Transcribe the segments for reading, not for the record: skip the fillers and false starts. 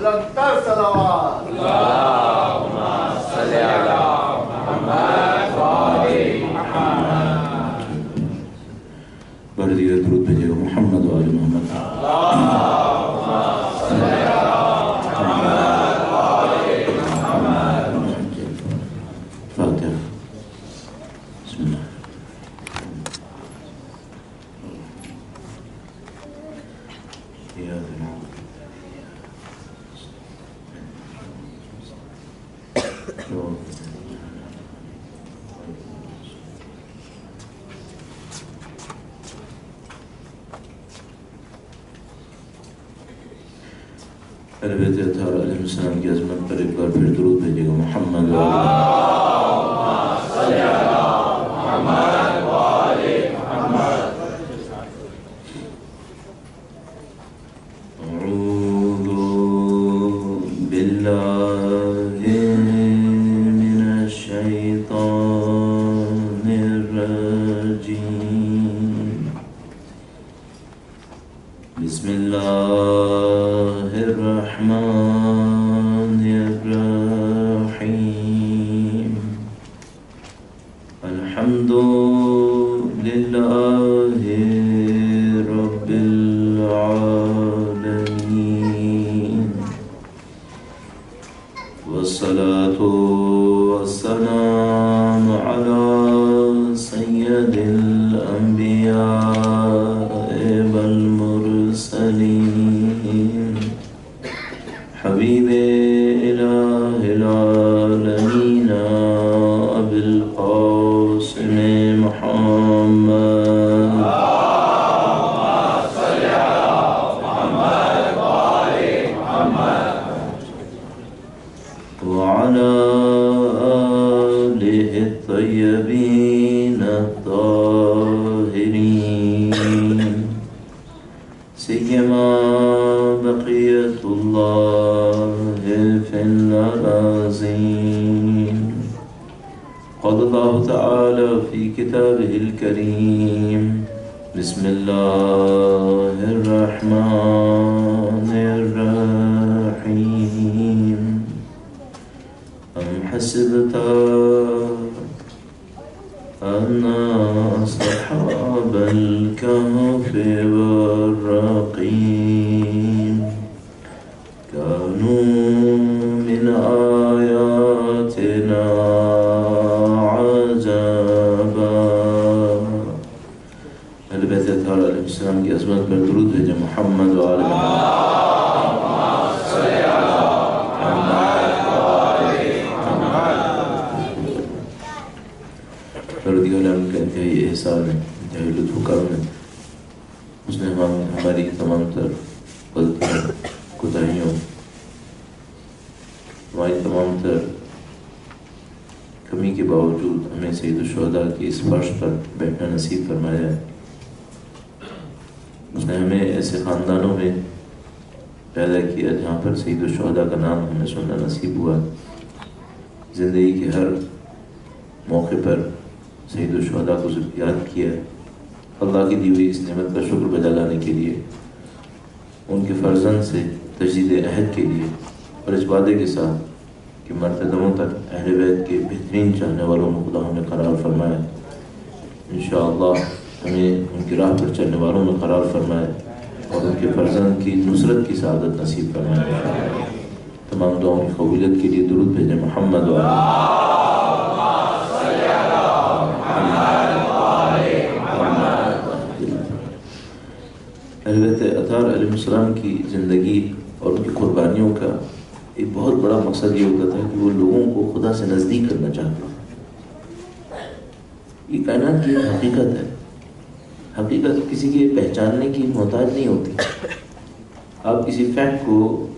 بلندتر صلوات اللهم صل على محمد وآل محمد. بڑھ دیگر درود بھیجے گا محمد وآل محمد. اللهم صل على محمد وآل محمد. فاتحہ. بسم اللہ. اہل بیت اطہار علیہ السلام کی عظمت پر ایک بار پھر درود بھیجے گا محمد اللهم صل على محمد وآل محمد. أعوذ بالله من الشيطان الرجيم. بسم الله الرحمن الرحيم. الحمد لله رب العالمين والصلاة والسلام على سيد الأنبياء والمرسلين حبيب إله العالمين أبي القاسم محمد. اللهم صل على محمد وآل محمد. وعلى آله الطيبين الطاهرين سيما بقية الله في الأراضين. قال الله تعالى في كتابه الكريم بسم الله الرحمن الرحيم. أم حسبت أن أصحاب الكهف والرقيم كانوا من آياتنا عجبا. اہل بیت اطہار علیہ السلام کی عظمت پر درود بھیجے محمد وآل محمد. اللهم صل على محمد وآل محمد. پروردگار کا انتہائی احسان ہے، انتہائی لطف و کرم ہے. اس نے ہماری تمام تر غلطیوں، کوتاہیوں، ہماری تمام تر کمی کے باوجود ہمیں سید الشہداء کی اس فرش پر بیٹھنا نصیب فرمایا ہے. اس نے ہمیں ایسے خاندانوں میں پیدا کیا جہاں پر سید الشہداء کا نام ہمیں سننا نصیب ہوا. زندگی کے ہر موقع پر سید الشہداء کو یاد کیا. اللہ کی دی ہوئی اس نعمت کا شکر بجا لانے کے لیے، ان کے فرزند سے تجدید عہد کے لیے، اور اس وعدے کے ساتھ کہ مرتدموں تک اہل بیت کے بہترین چاہنے والوں میں خدا ہمیں قرار فرمائے. انشاءاللہ ہمیں ان کی راہ پر چلنے والوں میں قرار فرمائے اور ان کے فرزند کی نصرت کی سعادت نصیب فرمائے. تمام دعاؤں کی قبولیت کے لیے درود بھیجیں محمد وآل اہل بیت اطہار علیہ السلام کی زندگی اور ان کی قربانیوں کا ایک بہت بڑا مقصد یہ ہوتا تھا کہ وہ لوگوں کو خدا سے نزدیک کرنا چاہتے ہیں. یہ کائنات کی حقیقت ہے. حقیقت کسی کے پہچاننے کی محتاج نہیں ہوتی. آپ کسی فیکٹ کو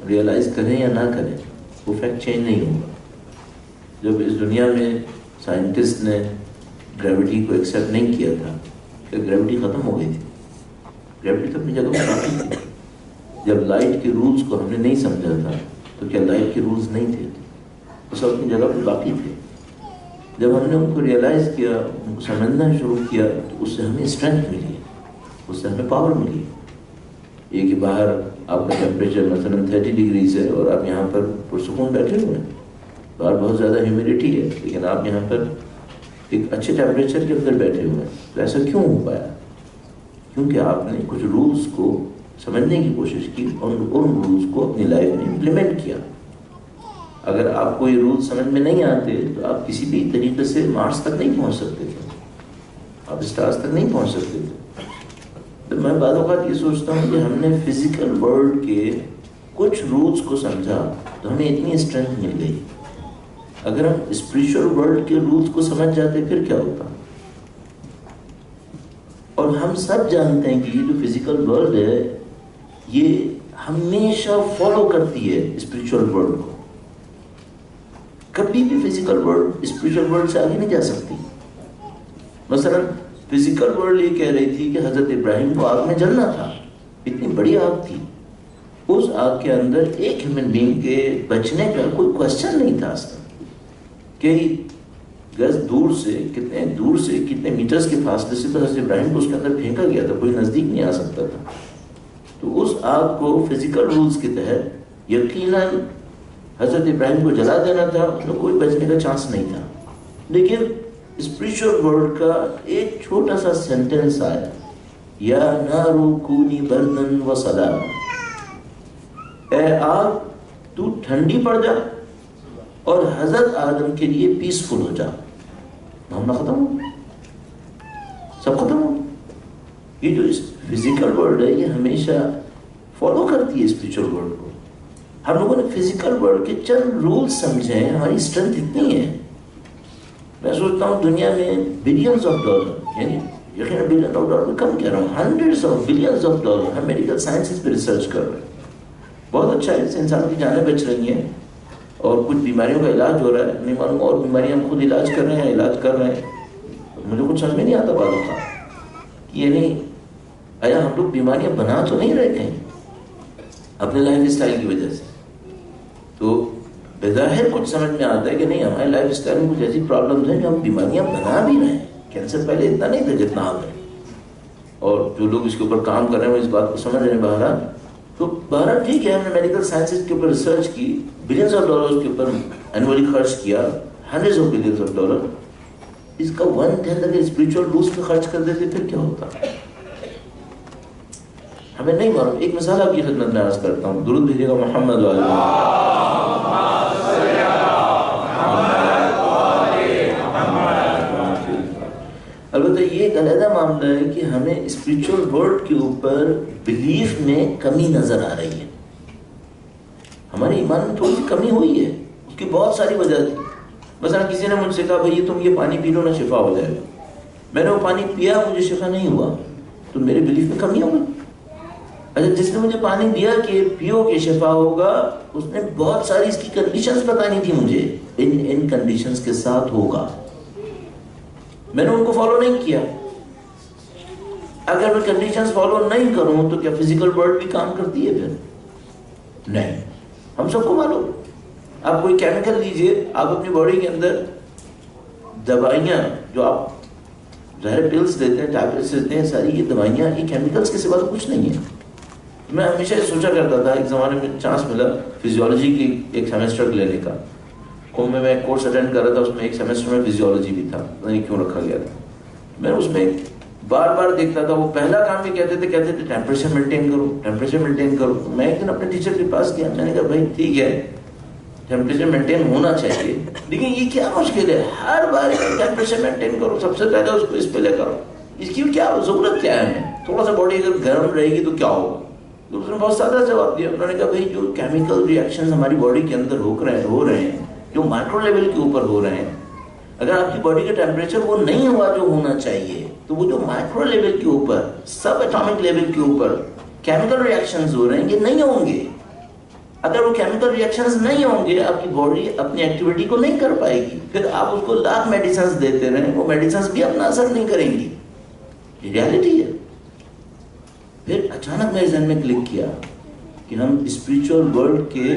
ریئلائز کریں یا نہ کریں، وہ فیکٹ چینج نہیں ہوگا. جب اس دنیا میں سائنٹسٹ نے گریوٹی کو ایکسیپٹ نہیں کیا تھا کہ گریوٹی ختم ہو گئی تھی. گریوٹی تو اپنی جگہ پر باقی تھی. جب لائٹ کے رولز کو ہم نے نہیں سمجھا تھا تو کیا لائٹ کے رولز نہیں تھے؟ وہ سب اپنی جگہ پر باقی تھے. جب ہم نے ان کو ریئلائز کیا، ان کو سمجھنا شروع کیا، تو اس سے ہمیں اسٹرینتھ ملی، اس سے ہمیں پاور ملی. یہ کہ باہر آپ کا ٹیمپریچر مثلا 30 ڈگریز ہے اور آپ یہاں پر پرسکون بیٹھے ہوئے ہیں، باہر بہت زیادہ ہیومیڈیٹی ہے، لیکن آپ یہاں پر ایک اچھے ٹیمپریچر کے اندر بیٹھے ہوئے ہیں. تو ایسا کیوں ہو پایا؟ کیونکہ آپ نے کچھ رولز کو سمجھنے کی کوشش کی اور ان رولز کو اپنی لائف میں امپلیمنٹ کیا. اگر آپ کو یہ رولز سمجھ میں نہیں آتے تو آپ کسی بھی طریقے سے مارس تک نہیں پہنچ سکتے تھے، آپ اسٹارز تک نہیں پہنچ سکتے تھے. تو میں بعض اوقات یہ سوچتا ہوں کہ ہم نے فزیکل ورلڈ کے کچھ رولز کو سمجھا تو ہمیں اتنی اسٹرینتھ مل گئی. اگر ہم اسپریچول ورلڈ کے رولز کو سمجھ جاتے پھر کیا ہوتا؟ اور ہم سب جانتے ہیں کہ یہ جو فزیکل ورلڈ ہے یہ ہمیشہ فالو کرتی ہے اسپریچول ورلڈ کو. کبھی بھی فزیکل ورلڈ اسپریچول ورلڈ سے آگے نہیں جا سکتی. مثلا فزیکل ورلڈ یہ کہہ رہی تھی کہ حضرت ابراہیم کو آگ میں جلنا تھا، اتنی بڑی آگ تھی، اس آگ کے اندر ایک ہیومن بینگ کے بچنے کا کوئی کوشچن نہیں تھا اصلا. کئی گز دور سے کتنے میٹرز کے فاصلے سے تو حضرت ابراہیم کو اس کے اندر پھینکا گیا تھا، کوئی نزدیک نہیں آ سکتا تھا. تو اس آگ کو فزیکل رولز کے تحت یقیناً حضرت ابراہیم کو جلا دینا تھا، اس میں کوئی بچنے کا چانس نہیں تھا. لیکن اسپریچول ورلڈ کا ایک چھوٹا سا سینٹنس آیا، یا نار کونی بردن و سلام، اے آگ تو ٹھنڈی پڑ جا اور حضرت آدم کے لیے پیسفل ہو جا. معاملہ ختم ہو، سب ختم ہو. یہ جو فزیکل ورلڈ ہے یہ ہمیشہ فالو کرتی ہے اسپریچول ورلڈ کو. ہم لوگوں نے فزیکل ورلڈ کے چند رولز سمجھے ہیں، ہماری اسٹرینتھ اتنی ہے. میں سوچتا ہوں دنیا میں بلینز آف ڈالر، یعنی یقیناً بلین آف ڈالر میں کم کہہ رہا ہوں، hundreds of billions of dollar ہم میڈیکل سائنسز پہ ریسرچ کر رہے ہیں. بہت اچھا ہے، اس سے انسان کی جانیں بچ رہی ہیں اور کچھ بیماریوں کا علاج ہو رہا ہے. نہیں معلوم اور بیماریاں ہم خود علاج کر رہے ہیں. مجھے کچھ سمجھ میں نہیں آتا بعض اوقات، یعنی آیا ہم لوگ بیماریاں بنا تو نہیں رہے کہیں اپنے لائف اسٹائل کی وجہ سے؟ تو بظاہر کچھ سمجھ میں آتا ہے کہ نہیں ہمارے لائف اسٹائل میں کچھ ایسی پرابلمز ہیں جو ہم بیماریاں بنا بھی رہے ہیں. کینسر پہلے اتنا نہیں تھا جتنا آ گئے، اور جو لوگ اس کے اوپر کام کر رہے ہیں وہ اس بات کو سمجھ رہے ہیں. بہرحال ٹھیک ہے، ہم نے میڈیکل سائنسز کے اوپر ریسرچ کی، بلینز آف ڈالرز کے اوپر اینولی خرچ کیا، hundreds of billions of dollars. اس کا 1/10 اگر اسپریچول رولز پہ خرچ کر دیتے پھر کیا ہوتا؟ ہمیں نہیں معلوم. ایک مثال آپ کی خدمت میں عرض کرتا ہوں، درود بھیجیے گا محمد علیہ. البتہ یہ ایک علیحدہ معاملہ ہے کہ ہمیں اسپریچول ورلڈ کے اوپر بلیف میں کمی نظر آ رہی ہے. ہمارے ایمان میں تھوڑی سی کمی ہوئی ہے، اس کی بہت ساری وجہ تھی. مثلا کسی نے مجھ سے کہا بھائی تم یہ پانی پی لو نا شفا ہو جائے گا. میں نے وہ پانی پیا، مجھے شفا نہیں ہوا، تو میرے بلیف میں کمی ہو گئی. اچھا جس نے مجھے پانی دیا کہ پیو کہ شفا ہوگا، اس نے بہت ساری اس کی کنڈیشنز بتانی تھی مجھے، ان کنڈیشنز کے ساتھ ہوگا. میں نے ان کو فالو نہیں کیا. اگر میں کنڈیشنز فالو نہیں کروں تو کیا فزیکل ورلڈ بھی کام کرتی ہے؟ پھر نہیں. ہم سب کو معلوم، آپ کوئی کیمیکل لیجئے، آپ اپنی باڈی کے اندر دوائیاں جو آپ ظاہر پلس دیتے ہیں، ٹیبلٹس دیتے ہیں، ساری یہ دوائیاں یہ کیمیکلز کے سوا کچھ نہیں ہے. میں ہمیشہ سوچا کرتا تھا، ایک زمانے میں چانس ملا فزیولوجی کی ایک سیمسٹر لینے کا. قوم میں ایک کورس اٹینڈ کر رہا تھا، اس میں ایک سیمسٹر میں فزیولوجی بھی تھا، پتہ نہیں کیوں رکھا گیا تھا. میں اس میں بار بار دیکھتا تھا، وہ پہلا کام یہ کہتے تھے ٹیمپریچر مینٹین کرو، ٹیمپریچر مینٹین کرو. میں ایک دن اپنے ٹیچر کے پاس گیا، میں نے کہا بھائی ٹھیک ہے ٹیمپریچر مینٹین ہونا چاہیے، لیکن یہ کیا مشکل ہے ہر بار ٹیمپریچر مینٹین کرو، سب سے پہلے اس کو اس پہ لے کرو، اس کی کیا ضرورت کیا ہے ہمیں؟ تھوڑا سا باڈی اگر گرم رہے گی تو کیا ہوگا؟ تو اس نے بہت سادہ جواب دیا. انہوں نے کہا بھائی جو کیمیکل ریئیکشنز ہماری باڈی کے اندر ہو رہے ہیں جو مائکرو لیول کے اوپر ہو رہے ہیں، اگر آپ کی باڈی کا ٹیمپریچر وہ نہیں ہوا جو ہونا چاہیے، تو وہ جو مائکرو لیول کے اوپر، سب ایٹامک لیول کے اوپر کیمیکل ریئیکشنز ہو رہے ہیں یہ نہیں ہوں گے. اگر وہ کیمیکل ریئیکشنز نہیں ہوں گے، آپ کی باڈی اپنی ایکٹیویٹی کو نہیں کر پائے گی. پھر آپ اس کو لاکھ میڈیسنز دیتے رہیں، وہ میڈیسنز بھی اپنا اثر نہیں کریں گی. یہ ریالٹی ہے. پھر اچانک میرے ذہن میں کلک کیا کہ ہم اسپریچول ورلڈ کے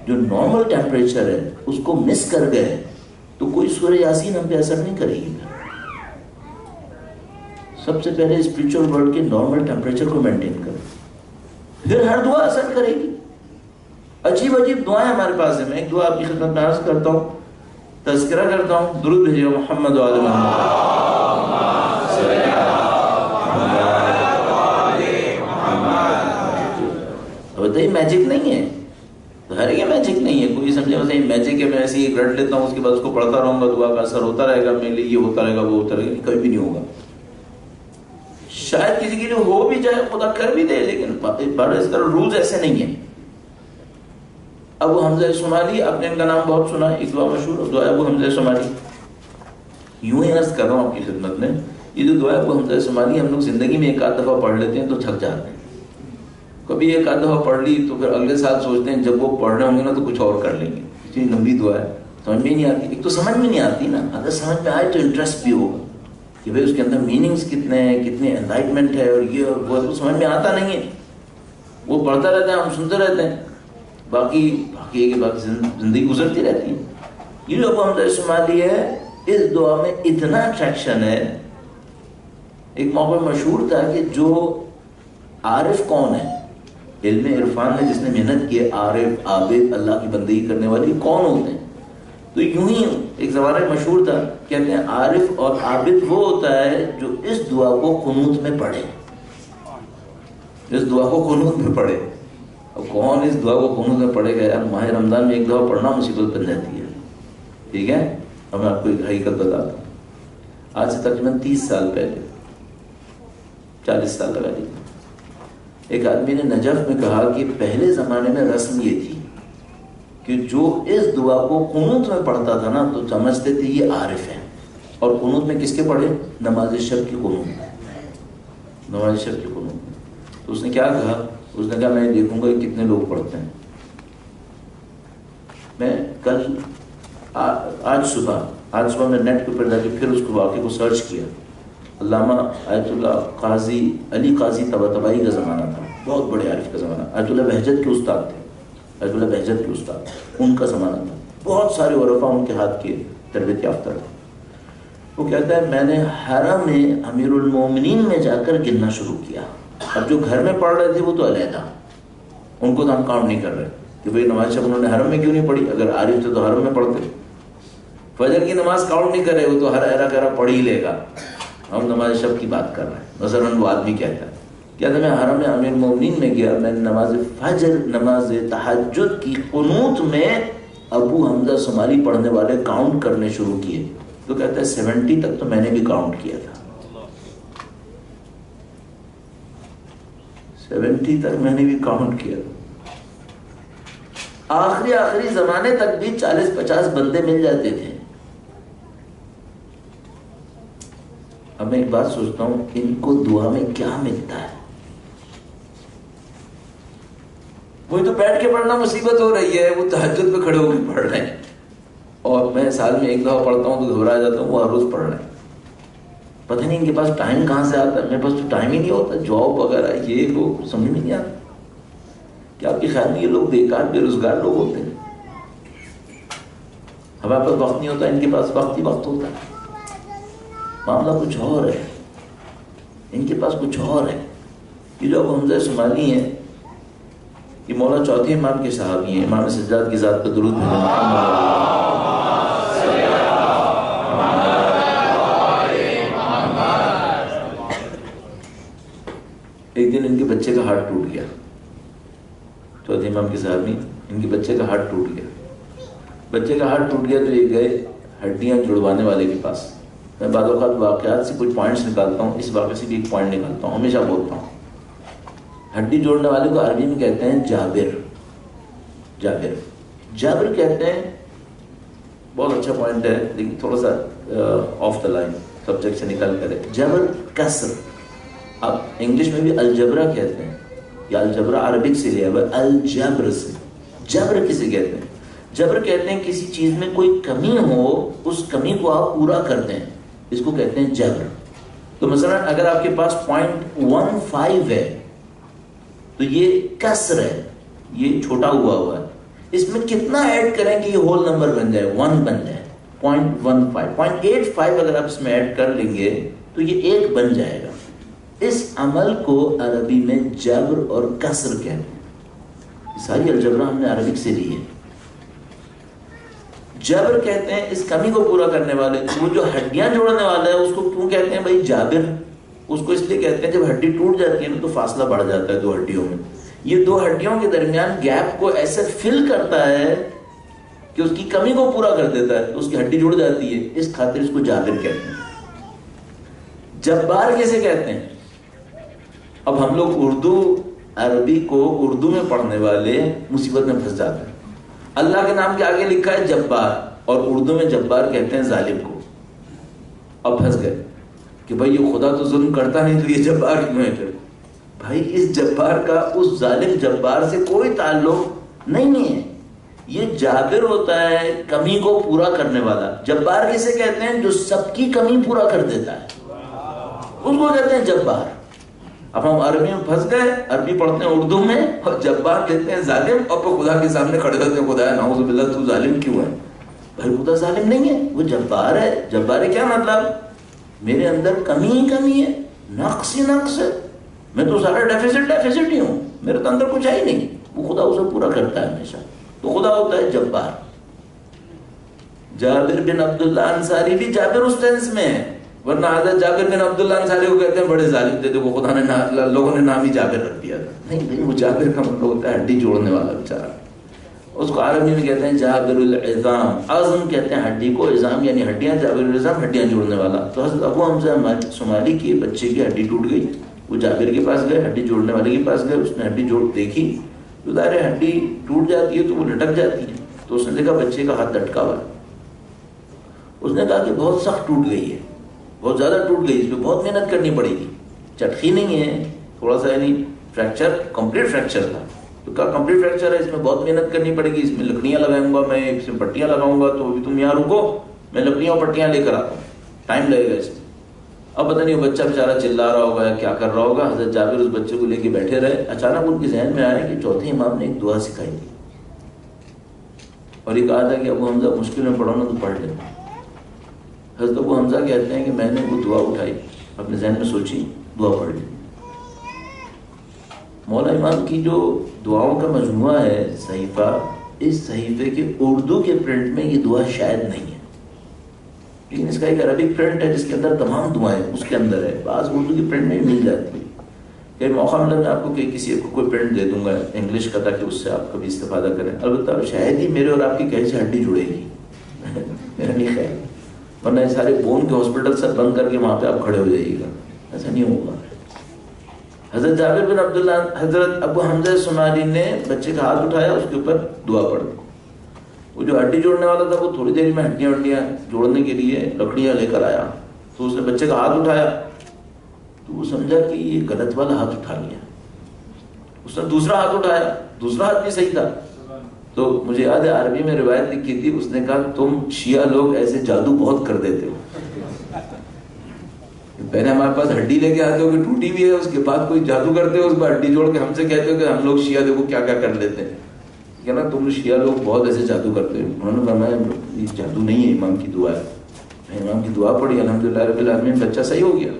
جو نارمل ٹیمپریچر ہے اس کو مس کر گئے تو کوئی سورہ یاسین ہم پہ اثر نہیں کرے گی. سب سے پہلے اسپریچول ورلڈ کے نارمل ٹیمپریچر کو مینٹین کرو. پھر ہر دعا اثر کرے گی. عجیب عجیب دعائیں ہمارے پاس ہیں. میں ایک دعا آپ کی خدمت میں عرض کرتا ہوں, تذکرہ کرتا ہوں. درود بھیجیے محمد و آل محمد. بتائیے میجک نہیں ہے, ہر یہ میجک نہیں ہے. کوئی سمجھے ویسے میجک ہے, میں ایسے ہی رٹ لیتا ہوں, اس کے بعد اس کو پڑھتا رہوں گا, دعا کا اثر ہوتا رہے گا, میرے لیے یہ ہوتا رہے گا, وہ ہوتا رہے گا. کبھی بھی نہیں ہوگا. شاید کسی کے لیے ہو بھی جائے, خدا کر بھی دے, لیکن اس طرح رولز ایسے نہیں ہیں. ابو حمزہ شمالی, آپ نے ان کا نام بہت سنا ہے, ایک دعا مشہور دعا ابو حمزہ شمالی. یوں ہی عرض کر رہا ہوں آپ کی خدمت میں, یہ جو دعا ابو حمزہ شمالی ہم لوگ زندگی میں ایک آدھ دفعہ پڑھ لیتے ہیں تو تھک جاتے ہیں. کبھی ایک آدھ دفعہ پڑھ لی تو پھر اگلے سال سوچتے ہیں جب وہ پڑھ رہے ہوں گے نا تو کچھ اور کر لیں گے. اتنی لمبی دعا ہے, سمجھ میں ہی نہیں آتی. ایک تو سمجھ میں نہیں آتی نا, اگر سمجھ میں آئے تو انٹرسٹ بھی ہوگا کہ بھائی اس کے اندر میننگز کتنے ہیں, کتنے انلائٹمنٹ ہے, اور یہ اور وہ سمجھ میں آتا نہیں ہے. وہ پڑھتا رہتا ہے, ہم سنتے رہتے ہیں, باقی زندگی گزرتی رہتی ہے. یہ جو ابو حمزہ شمالی ہے, اس دعا میں اتنا اٹریکشن ہے. ایک موقع مشہور تھا کہ جو عارف کون ہے, علم عرفان میں جس نے محنت کی ہے, عارف عابد اللہ کی بندگی کرنے والے کون ہوتے ہیں؟ تو یوں ہی ایک زمانہ مشہور تھا, کہتے ہیں عارف اور عابد وہ ہوتا ہے جو اس دعا کو قنوت میں پڑھے, اس دعا کو قنوت میں پڑھے. اب کون اس دعا کو قنوت میں پڑھے گا یار؟ ماہ رمضان میں ایک دعا پڑھنا مصیبت بن جاتی ہے. ٹھیک ہے, اب میں آپ کو ایک حقیقت بتاتا ہوں. آج سے تقریباً 30 سال پہلے, 40 سال لگا لیجیے, ایک آدمی نے نجف میں کہا کہ پہلے زمانے میں رسم یہ تھی کہ جو اس دعا کو قنوت میں پڑھتا تھا نا تو سمجھتے تھے یہ عارف ہے. اور قنوت میں کس کے پڑھے؟ نماز شب کی قنوت, نماز شب کی قنوت. تو اس نے کیا کہا؟ اس نے کہا میں دیکھوں گا کتنے لوگ پڑھتے ہیں. میں کل آج صبح میں نیٹ کے اوپر جا کے پھر اس کو واقعے کو سرچ کیا. علامہ آیت اللہ قاضی علی قاضی طباطبائی کا زمانہ تھا, بہت بڑے عارف کا زمانہ. آیت اللہ بہجت کے استاد تھے, آیت اللہ بہجت کے استاد, ان کا زمانہ تھا. بہت سارے عرفا ان کے ہاتھ کے تربیت یافتہ تھے. وہ کہتا ہے میں نے حرم میں امیر المومنین میں جا کر گننا شروع کیا. اب جو گھر میں پڑھ رہے تھے وہ تو علیحدہ, ان کو تو ہم کاؤنٹ نہیں کر رہے کہ بھئی نماز شب انہوں نے حرم میں کیوں نہیں پڑھی. اگر عارف تھے تو حرم میں پڑھتے. فجر کی نماز کاؤنٹ نہیں کر رہے, وہ تو ہر ایرا کہرا پڑھ ہی لے گا. ہم نماز شب کی بات کر رہے ہیں. مثلاً وہ آدمی کہتا ہے میں حرم میں امیر المومنین میں گیا, میں نے نماز فجر, نماز تہجد کی قنوت میں ابو حمزہ شمالی پڑھنے والے کاؤنٹ کرنے شروع کیے. تو کہتا ہے 70 تک تو میں نے بھی کاؤنٹ کیا تھا, 70 تک میں نے بھی کاؤنٹ کیا تھا. آخری زمانے تک بھی 40-50 بندے مل جاتے تھے. اب میں ایک بات سوچتا ہوں, ان کو دعا میں کیا ملتا ہے؟ وہی تو بیٹھ کے پڑھنا مصیبت ہو رہی ہے, وہ تہجد پہ کھڑے ہو کے پڑھ رہے ہیں. اور میں سال میں ایک دفعہ پڑھتا ہوں تو گھبرا جاتا ہوں, وہ ہر روز پڑھ رہے ہیں. پتہ نہیں ان کے پاس ٹائم کہاں سے آتا ہے. میرے پاس تو ٹائم ہی نہیں ہوتا, جاب وغیرہ یہ وہ سمجھ میں نہیں آتا. کیا آپ کے خیال میں یہ لوگ بیکار بے روزگار لوگ ہوتے ہیں؟ ہمارے پاس وقت نہیں ہوتا, ان کے پاس وقت ہی وقت ہوتا ہے. معاملہ کچھ اور ہے, ان کے پاس کچھ اور ہے. یہ جو ابو حمزہ شمالی ہیں, یہ مولا چوتھے امام کے صحابی ہیں. امام سجاد کی ذات پر درود بھیجیں. ایک دن ان کے بچے کا ہارٹ ٹوٹ گیا. چوتھے امام کے صحابی, ان کے بچے کا ہارٹ ٹوٹ گیا. بچے کا ہارٹ ٹوٹ گیا تو یہ گئے ہڈیاں جڑوانے والے کے پاس. میں بعض اوقات واقعات سے کچھ پوائنٹس نکالتا ہوں, اس واقعے سے بھی ایک پوائنٹ نکالتا ہوں, ہمیشہ بولتا ہوں. ہڈی جوڑنے والے کو عربی میں کہتے ہیں جابر. جابر کہتے ہیں, بہت اچھا پوائنٹ ہے لیکن تھوڑا سا آف دا لائن سبجیکٹ سے نکل کر ہے. جبر کسر, اب انگلش میں بھی الجبرا کہتے ہیں, یا الجبرا عربک سے لیا ہوا الجبر سے. جبر کسے کہتے ہیں؟ جبر کہتے ہیں کسی چیز میں کوئی کمی ہو, اس کمی کو آپ پورا کرتے ہیں, اس کو کہتے ہیں جبر. تو مثلا اگر آپ کے پاس 0.15 ہے تو یہ کسر ہے, یہ چھوٹا ہوا ہے. اس میں کتنا ایڈ کریں کہ یہ ہول نمبر بن جائے, 1 بن جائے. 0.15 0.85 اگر آپ اس میں ایڈ کر لیں گے تو یہ 1 بن جائے گا. اس عمل کو عربی میں جبر اور کسر کہتے ہیں. ساری الجبرا ہم نے عربک سے لی ہے. جبر کہتے ہیں اس کمی کو پورا کرنے والے. وہ جو ہڈیاں جوڑنے والا ہے اس کو کیوں کہتے ہیں بھائی جابر؟ اس کو اس لیے کہتے ہیں جب ہڈی ٹوٹ جاتی ہے نا تو فاصلہ بڑھ جاتا ہے دو ہڈیوں میں. یہ دو ہڈیوں کے درمیان گیپ کو ایسے فل کرتا ہے کہ اس کی کمی کو پورا کر دیتا ہے, تو اس کی ہڈی جڑ جاتی ہے. اس خاطر اس کو جابر کہتے ہیں. جبار کیسے کہتے ہیں؟ اب ہم لوگ اردو عربی کو اردو میں پڑھنے والے مصیبت میں پھنس جاتے ہیں. اللہ کے نام کے آگے لکھا ہے جبار, اور اردو میں جبار کہتے ہیں ظالم کو. اب پھنس گئے کہ بھائی یہ خدا تو ظلم کرتا نہیں تو یہ جبار کیوں ہے؟ پھر بھائی اس جبار کا اس ظالم جبار سے کوئی تعلق نہیں ہے. یہ جابر ہوتا ہے کمی کو پورا کرنے والا. جبار کسے کہتے ہیں؟ جو سب کی کمی پورا کر دیتا ہے, اس کو کہتے ہیں جبار. اب ہم عربی میں پھنس گئے, عربی پڑھتے ہیں اردو میں, اور جبار کہتے ہیں ظالم, اور پھر خدا کے سامنے کھڑے ہوتے ہیں خدا نعوذ باللہ تو ظالم کیوں ہے؟ بھائی خدا ظالم نہیں ہے, وہ جبار ہے. جبار ہے کیا مطلب؟ میرے اندر کمی ہی کمی ہے, نقص ہی نقص ہے, میں تو سارا ڈیفیسٹ ہی ہوں, میرے تو اندر کچھ ہے ہی نہیں. وہ خدا اسے پورا کرتا ہے ہمیشہ, تو خدا ہوتا ہے جبار. جابر بن عبداللہ انصاری بھی جابر اس ٹینس میں ہے, ورنہ حضرت جابر بن عبداللہ انصاری کو کہتے ہیں بڑے ظالم تھے, دیکھو خدا نے لوگوں نے نام ہی جابر رکھ دیا تھا. نہیں بھائی, وہ جابر کا مطلب ہوتا ہے ہڈی جوڑنے والا بیچارہ. اس کو عربی میں کہتے ہیں جابر العظام. عظم کہتے ہیں ہڈی کو, عظام یعنی ہڈیاں. جابر العظام ہڈیاں جوڑنے والا. تو حضرت ابو حمزہ صومالی کی بچے کی ہڈی ٹوٹ گئی, وہ جابر کے پاس گئے, ہڈی جوڑنے والے کے پاس گئے. اس نے ہڈی جوڑ دیکھی, تو ظاہر ہے ہڈی ٹوٹ جاتی ہے تو وہ لٹک جاتی ہے. تو اس نے دیکھا بچے کا ہاتھ لٹکا ہوا. اس نے کہا کہ بہت سخت ٹوٹ گئی ہے, بہت زیادہ ٹوٹ گئی, اس پہ بہت محنت کرنی پڑے گی. چٹکی نہیں ہے, تھوڑا سا یعنی فریکچر, کمپلیٹ فریکچر تھا. تو کہا کمپلیٹ فریکچر ہے, اس میں بہت محنت کرنی پڑے گی, اس میں لکڑیاں لگاؤں گا میں, اس میں پٹیاں لگاؤں گا, تو ابھی تم یہاں رکو, میں لکڑیاں اور پٹیاں لے کر آتا ہوں, ٹائم لگے گا اس میں. اب پتہ نہیں وہ بچہ بیچارہ چلا رہا ہوگا, کیا کر رہا ہوگا. حضرت جابر اس بچے کو لے کے بیٹھے رہے. اچانک ان کے ذہن میں آیا کہ چوتھے امام نے ایک دعا سکھائی تھی, اور یہ کہا تھا کہ ابو حمزہ مشکل میں پڑھو نا تو پڑھ لے. حضرت ابو حمزہ کہتے ہیں کہ میں نے وہ دعا اٹھائی, اپنے ذہن میں سوچی, دعا پڑھ لی. مولا امام کی جو دعاؤں کا مجموعہ ہے صحیفہ, اس صحیفے کے اردو کے پرنٹ میں یہ دعا شاید نہیں ہے, لیکن اس کا ایک عربک پرنٹ ہے جس کے اندر تمام دعائیں اس کے اندر ہے. بعض اردو کے پرنٹ میں مل جاتی ہے. کہ موقع ملا میں آپ کو کہ کسی کو کوئی پرنٹ دے دوں گا انگلش کا, تاکہ اس سے آپ کبھی استفادہ کریں. البتہ شاید ہی میرے اور آپ کی کہیں سے ہڈی جڑے گی, میرا نہیں خیال, ورنہ یہ سارے بون کے ہاسپٹل سب بند کر کے وہاں پہ آپ کھڑے ہو جائیے گا, ایسا نہیں ہوگا. حضرت جابر بن عبداللہ, حضرت ابو حمزہ صومالی نے بچے کا ہاتھ اٹھایا, اس کے اوپر دعا پڑھ. وہ جو ہڈی جوڑنے والا تھا وہ تھوڑی دیر میں ہڈیاں جوڑنے کے لیے لکڑیاں لے کر آیا. تو اس نے بچے کا ہاتھ اٹھایا, تو وہ سمجھا کہ یہ غلط والا ہاتھ اٹھا لیا. اس نے دوسرا ہاتھ اٹھایا, دوسرا ہاتھ بھی صحیح تھا. تو مجھے یاد ہے عربی میں روایت لکھی تھی, اس نے کہا تم شیعہ لوگ ایسے جادو بہت کر دیتے ہو, پہلے ہمارے پاس ہڈی لے کے آتے ہو کہ ٹوٹی ہوئی ہے, اس کے بعد کوئی جادو کرتے ہو, اس پر ہڈی جوڑ کے ہم سے کہتے ہو کہ ہم لوگ شیعہ دیکھو کیا کیا کر لیتے ہیں. کہ نا تم شیعہ لوگ بہت ایسے جادو کرتے ہو. انہوں نے فرمایا یہ جادو نہیں ہے, امام کی دعا ہے. میں امام کی دعا پڑھی, الحمدللہ رب العالمین, بچہ صحیح ہو گیا.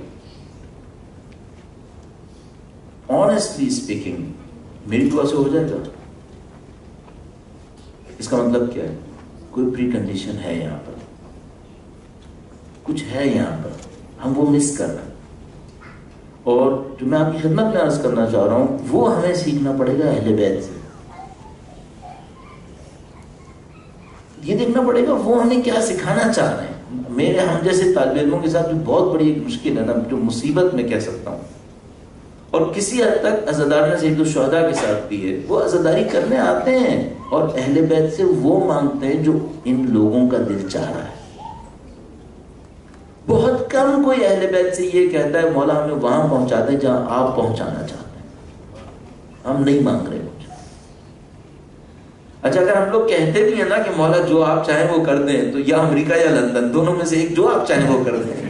آنیسٹلی اسپیکنگ میری دعا سے ہو جائے گا, اس کا مطلب کیا ہے؟ کوئی پری کنڈیشن ہے یہاں پر, کچھ ہے یہاں پر, ہم وہ مس کر رہے ہیں. اور جو میں آپ کی خدمت میں عرض کرنا چاہ رہا ہوں, وہ ہمیں سیکھنا پڑے گا اہل بیت سے. یہ دیکھنا پڑے گا وہ ہمیں کیا سکھانا چاہ رہے ہیں. میرے ہم جیسے طالب علموں کے ساتھ جو بہت بڑی ایک مشکل ہے نا, جو مصیبت میں کہہ سکتا ہوں, اور کسی حد تک عزادار سید الشہداء کے ساتھ بھی ہے, وہ عزاداری کرنے آتے ہیں اور اہل بیت سے وہ مانگتے ہیں جو ان لوگوں کا دل چاہ رہا ہے. بہت کم کوئی اہل بیت سے یہ کہتا ہے مولا ہمیں وہاں پہنچا دیں جہاں آپ پہنچانا چاہتے ہیں, ہم نہیں مانگ رہے کچھ. اچھا اگر ہم لوگ کہتے بھی ہیں نا کہ مولا جو آپ چاہیں وہ کر دیں, تو یا امریکہ یا لندن, دونوں میں سے ایک, جو آپ چاہیں وہ کر دیں.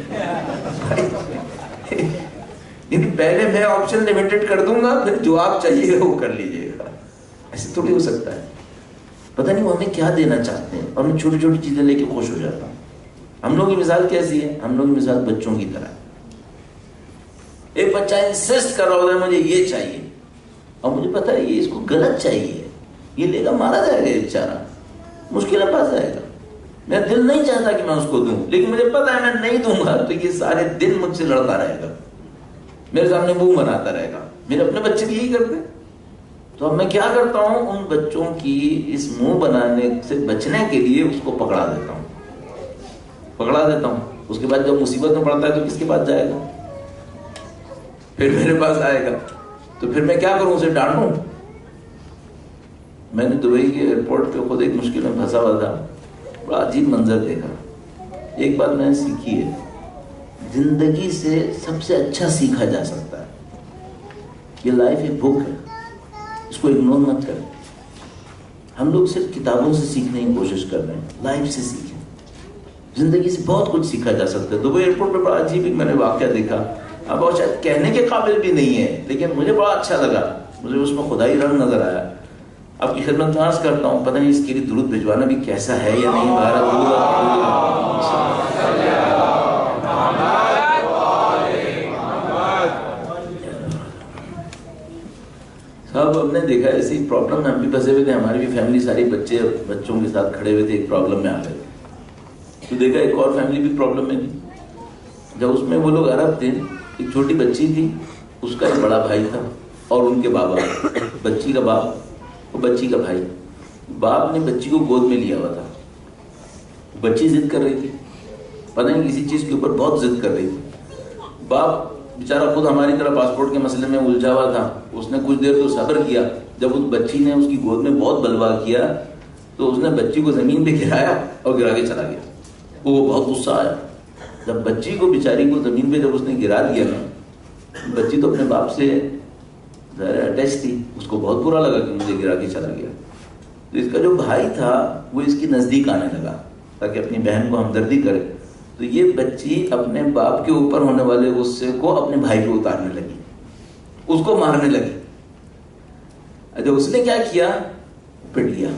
پہلے میں آپشن لمیٹڈ کر دوں گا, پھر جو آپ چاہیے وہ کر لیجئے گا. ایسے تھوڑی ہو سکتا ہے. پتہ نہیں وہ ہمیں کیا دینا چاہتے ہیں, اور میں چھوٹی چھوٹی چیزیں لے کے خوش ہو جاتا ہوں. ہم لوگوں کی مثال کیسی ہے؟ ہم لوگوں کی مثال بچوں کی طرح. ایک بچہ انسسٹ کر رہا ہوتا ہے مجھے یہ چاہیے، اور مجھے پتا ہے یہ اس کو غلط چاہیے، یہ لے کر مارا جائے گا، یہ بیچارہ مشکل پاس جائے گا، میرا دل نہیں چاہتا کہ میں اس کو دوں، لیکن مجھے پتا ہے میں نہیں دوں گا تو یہ سارے دن مجھ سے لڑتا رہے گا، میرے سامنے منہ بناتا رہے گا. میرے اپنے بچے بھی یہی کرتے ہیں. تو اب میں کیا کرتا ہوں، ان بچوں کی اس منہ بنانے سے بچنے کے لیے اس کو پکڑا دیتا ہوں. اس کے بعد جب مصیبت میں پڑتا ہے تو کس کے پاس جائے گا؟ پھر میرے پاس آئے گا. تو پھر میں کیا کروں، اسے ڈانٹوں؟ میں نے دبئی کے ایئرپورٹ پہ خود ایک مشکل میں پھنسا ہوا تھا، بڑا عجیب منظر دیکھا. ایک بات میں نے سیکھی ہے، زندگی سے سب سے اچھا سیکھا جا سکتا ہے. یہ لائف ایک بک ہے، اس کو اگنور مت کریں. ہم لوگ صرف کتابوں سے سیکھنے کی کوشش کر رہے ہیں، لائف سے سیکھیں. زندگی سے بہت کچھ سیکھا جا سکتا ہے. دبئی ایئرپورٹ پہ بڑا عجیب ایک میں نے واقعہ دیکھا، اب وہ شاید کہنے کے قابل بھی نہیں ہے، لیکن مجھے بڑا اچھا لگا، مجھے اس میں خدائی رنگ نظر آیا. آپ کی خدمت میں عرض کرتا ہوں، پتہ نہیں اس کے لیے درود بھجوانا بھی کیسا ہے یا نہیں. صاحب ہم نے دیکھا ایسی پرابلم میں ہم بھی پھنسے ہوئے تھے، ہماری بھی فیملی ساری بچوں کے ساتھ کھڑے ہوئے تھے، ایک پرابلم میں آ گئے. تو دیکھا ایک اور فیملی بھی پرابلم میں تھی. جب اس میں وہ لوگ عرب تھے، ایک چھوٹی بچی تھی، اس کا ایک بڑا بھائی تھا اور ان کے بابا، بچی کا باپ اور بچی کا بھائی. باپ نے بچی کو گود میں لیا ہوا تھا، بچی ضد کر رہی تھی، پتہ نہیں کسی چیز کے اوپر بہت ضد کر رہی تھی. باپ بیچارہ خود ہماری طرح پاسپورٹ کے مسئلے میں الجھا ہوا تھا. اس نے کچھ دیر تو صبر کیا. جب اس بچی نے اس کی گود میں بہت بلوا کیا تو اس نے بچی کو زمین پہ گرایا اور گرا کے چلا گیا. وہ بہت غصہ آیا. جب بچی کو بیچاری کو زمین پہ جب اس نے گرا دیا نا، بچی تو اپنے باپ سے ظاہر اٹیچ تھی، اس کو بہت برا لگا کہ مجھے گرا کے چلا گیا. تو اس کا جو بھائی تھا وہ اس کی نزدیک آنے لگا تاکہ اپنی بہن کو ہمدردی کرے. تو یہ بچی اپنے باپ کے اوپر ہونے والے غصے کو اپنے بھائی کو اتارنے لگی، اس کو مارنے لگی. اچھا اس نے کیا کیا، پٹ گیا.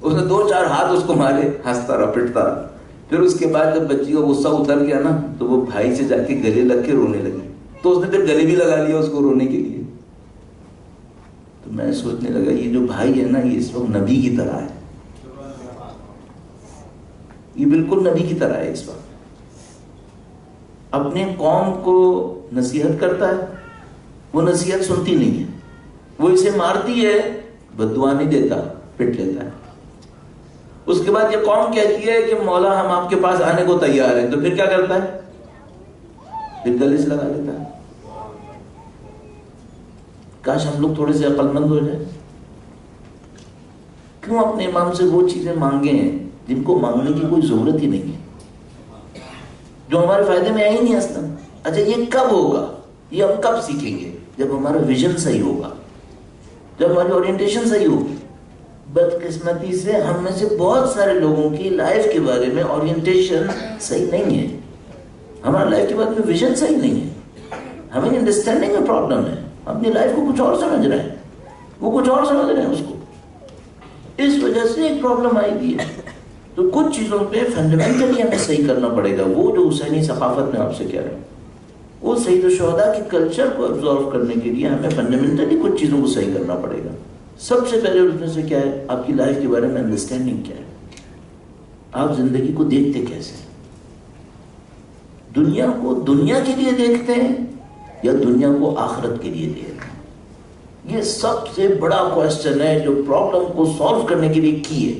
اس نے 2-4 ہاتھ اس کو مارے، ہنستا رہا، پٹتا رہا. پھر اس کے بعد جب بچی کا غصہ اتر گیا نا تو وہ بھائی سے جا کے گلے لگ کے رونے لگی. تو اس نے پھر گلے بھی لگا لیا اس کو رونے کے لیے. تو میں سوچنے لگا یہ جو بھائی ہے نا یہ اس وقت نبی کی طرح ہے، یہ بالکل نبی کی طرح ہے. اس وقت اپنے قوم کو نصیحت کرتا ہے، وہ نصیحت سنتی نہیں ہے، وہ اسے مارتی ہے، بددعا نہیں دیتا، پٹ لیتا ہے. اس کے بعد یہ قوم کہتی ہے کہ مولا ہم آپ کے پاس آنے کو تیار ہیں، تو پھر کیا کرتا ہے، پھر گلے سے لگا لیتا ہے. کاش ہم لوگ تھوڑے سے عقل مند ہو جائیں. کیوں اپنے امام سے وہ چیزیں مانگے ہیں جن کو مانگنے کی کوئی ضرورت ہی نہیں ہے، جو ہمارے فائدے میں آئی نہیں اصلا. اچھا یہ کب ہوگا، یہ ہم کب سیکھیں گے، جب ہمارا ویژن صحیح ہوگا، جب ہماری اورینٹیشن صحیح ہوگی. بدقسمتی سے ہم میں سے بہت سارے لوگوں کی لائف کے بارے میں اورینٹیشن صحیح نہیں ہے، ہمارا لائف کے بارے میں ویژن صحیح نہیں ہے، ہمیں انڈرسٹینڈنگ میں پرابلم ہے. اپنی لائف کو کچھ اور سمجھ رہے ہیں، وہ کچھ اور سمجھ رہے ہیں اس کو. اس وجہ سے ایک پرابلم آئی بھی ہے. تو کچھ چیزوں پہ فنڈامنٹلی ہمیں صحیح کرنا پڑے گا. وہ جو حسینی ثقافت میں آپ سے کہہ رہے ہیں، وہ سید الشہداء کے کلچر کو ابزارو کرنے کے لیے ہمیں فنڈامنٹلی کچھ چیزوں کو صحیح کرنا پڑے گا. سب سے پہلے اس میں سے کیا ہے، آپ کی لائف کے بارے میں انڈرسٹینڈنگ کیا ہے، آپ زندگی کو دیکھتے کیسے ہیں، دنیا کو دنیا کے لیے دیکھتے ہیں یا دنیا کو آخرت کے لیے دیکھتے ہیں. یہ سب سے بڑا کوشچن ہے جو پرابلم کو سالو کرنے کے لیے کی ہے.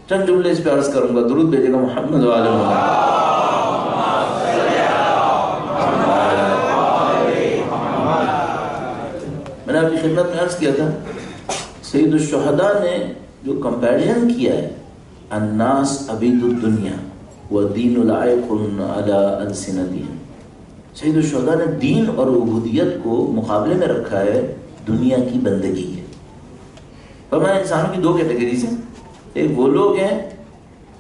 چند جملے اس پہ عرض کروں گا، درود بھیجے گا محمد وعلی محمد. میں نے آپ کی خدمت میں عرض کیا تھا، سید الشہداء نے جو کمپیریزن کیا ہے، الناس عبید الدنیا ودین العائق علی السنتہم. سید الشہداء نے دین اور عبودیت کو مقابلے میں رکھا ہے دنیا کی بندگی کے. فرمایا انسانوں کی 2 کیٹیگریز ہیں، ایک وہ لوگ ہیں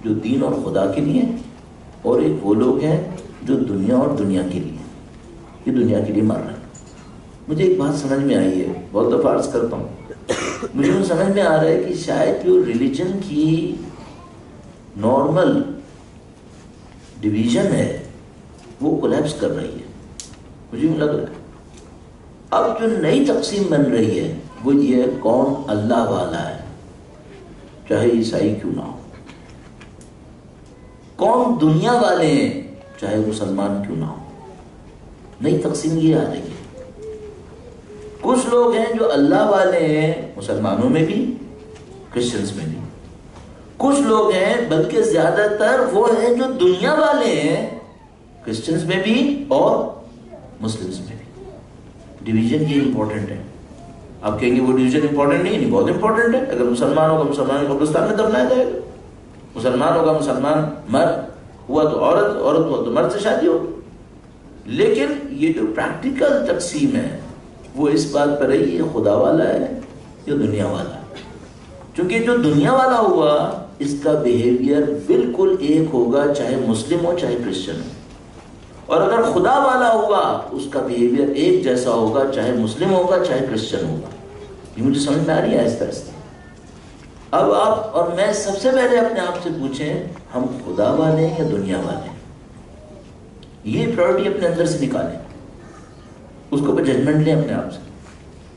جو دین اور خدا کے لیے، اور ایک وہ لوگ ہیں جو دنیا اور دنیا کے لیے، یہ دنیا کے لیے مر رہے ہیں. مجھے ایک بات سمجھ میں آئی ہے، بہت دفعہ عرض کرتا ہوں، مجھے سمجھ میں آ رہا ہے کہ شاید جو ریلیجن کی نارمل ڈویژن ہے وہ کولیپس کر رہی ہے، مجھے یوں لگ رہا ہے۔ اب جو نئی تقسیم بن رہی ہے وہ یہ ہے کون اللہ والا ہے، چاہے عیسائی کیوں نہ ہو، کون دنیا والے ہیں چاہے مسلمان کیوں نہ ہو۔ نئی تقسیم یہ آ رہی ہے۔ کچھ لوگ ہیں جو اللہ والے ہیں مسلمانوں میں بھی کرسچنز میں بھی، کچھ لوگ ہیں بلکہ زیادہ تر وہ ہیں جو دنیا والے ہیں کرسچنز میں بھی اور مسلمز میں بھی۔ ڈویژن یہ امپورٹنٹ ہے۔ آپ کہیں گے وہ ڈویژن امپورٹنٹ نہیں بہت امپورٹنٹ ہے۔ اگر مسلمان ہوگا مسلمان کو قبرستان میں دفنایا جائے گا، مسلمان ہوگا مسلمان مرد ہوا تو عورت، عورت ہوا تو مرد سے شادی ہوگی۔ لیکن یہ جو پریکٹیکل تقسیم ہے وہ اس بات پر ہے یہ خدا والا ہے یا دنیا والا ہے۔ چونکہ جو دنیا والا ہوا اس کا بیہیویئر بالکل ایک ہوگا چاہے مسلم ہو چاہے کرسچن ہو، اور اگر خدا والا ہوا اس کا بیہیویئر ایک جیسا ہوگا چاہے مسلم ہوگا چاہے کرسچن ہوگا۔ یہ مجھے سمجھ میں آ رہی ہے اس طرح سے۔ اب آپ اور میں سب سے پہلے اپنے آپ سے پوچھیں ہم خدا والے ہیں یا دنیا والے ہیں؟ یہ پرائورٹی اپنے اندر سے نکالیں، اس کو ججمنٹ لیں اپنے آپ سے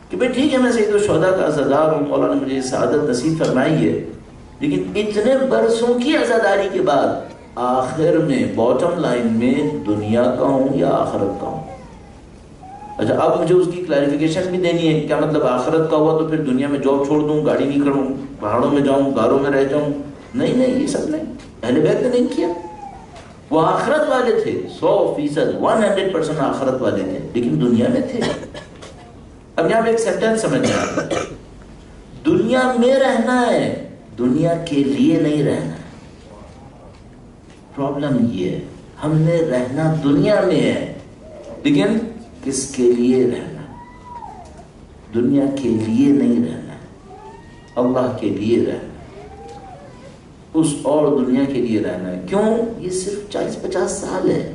کہ بھئی ٹھیک ہے میں سید الشہداء کا عزادار ہوں، مولا نے مجھے سعادت نصیب فرمائی ہے، لیکن اتنے برسوں کی عزاداری کے بعد آخر میں باٹم لائن میں دنیا کا ہوں یا آخرت کا ہوں؟ اچھا اب مجھے اس کی کلیریفیکیشن بھی دینی ہے، کیا مطلب آخرت کا ہوا تو پھر دنیا میں جاب چھوڑ دوں، گاڑی نہیں کروں، پہاڑوں میں جاؤں، غاروں میں رہ جاؤں؟ نہیں، یہ سب نہیں، اہل بیت نے نہیں کیا۔ وہ آخرت والے تھے 100%، 100% آخرت والے تھے، لیکن دنیا میں تھے۔ اب یہاں پہ ایک سینٹینس سمجھنا ہے، دنیا میں رہنا ہے، دنیا کے لیے نہیں رہنا ہے۔ پرابلم یہ ہے ہم نے رہنا دنیا میں ہے لیکن کس کے لیے رہنا؟ دنیا کے لیے نہیں رہنا، اللہ کے لیے رہنا، اس اور دنیا کے لیے رہنا ہے۔ کیوں؟ یہ صرف 40-50 سال ہے،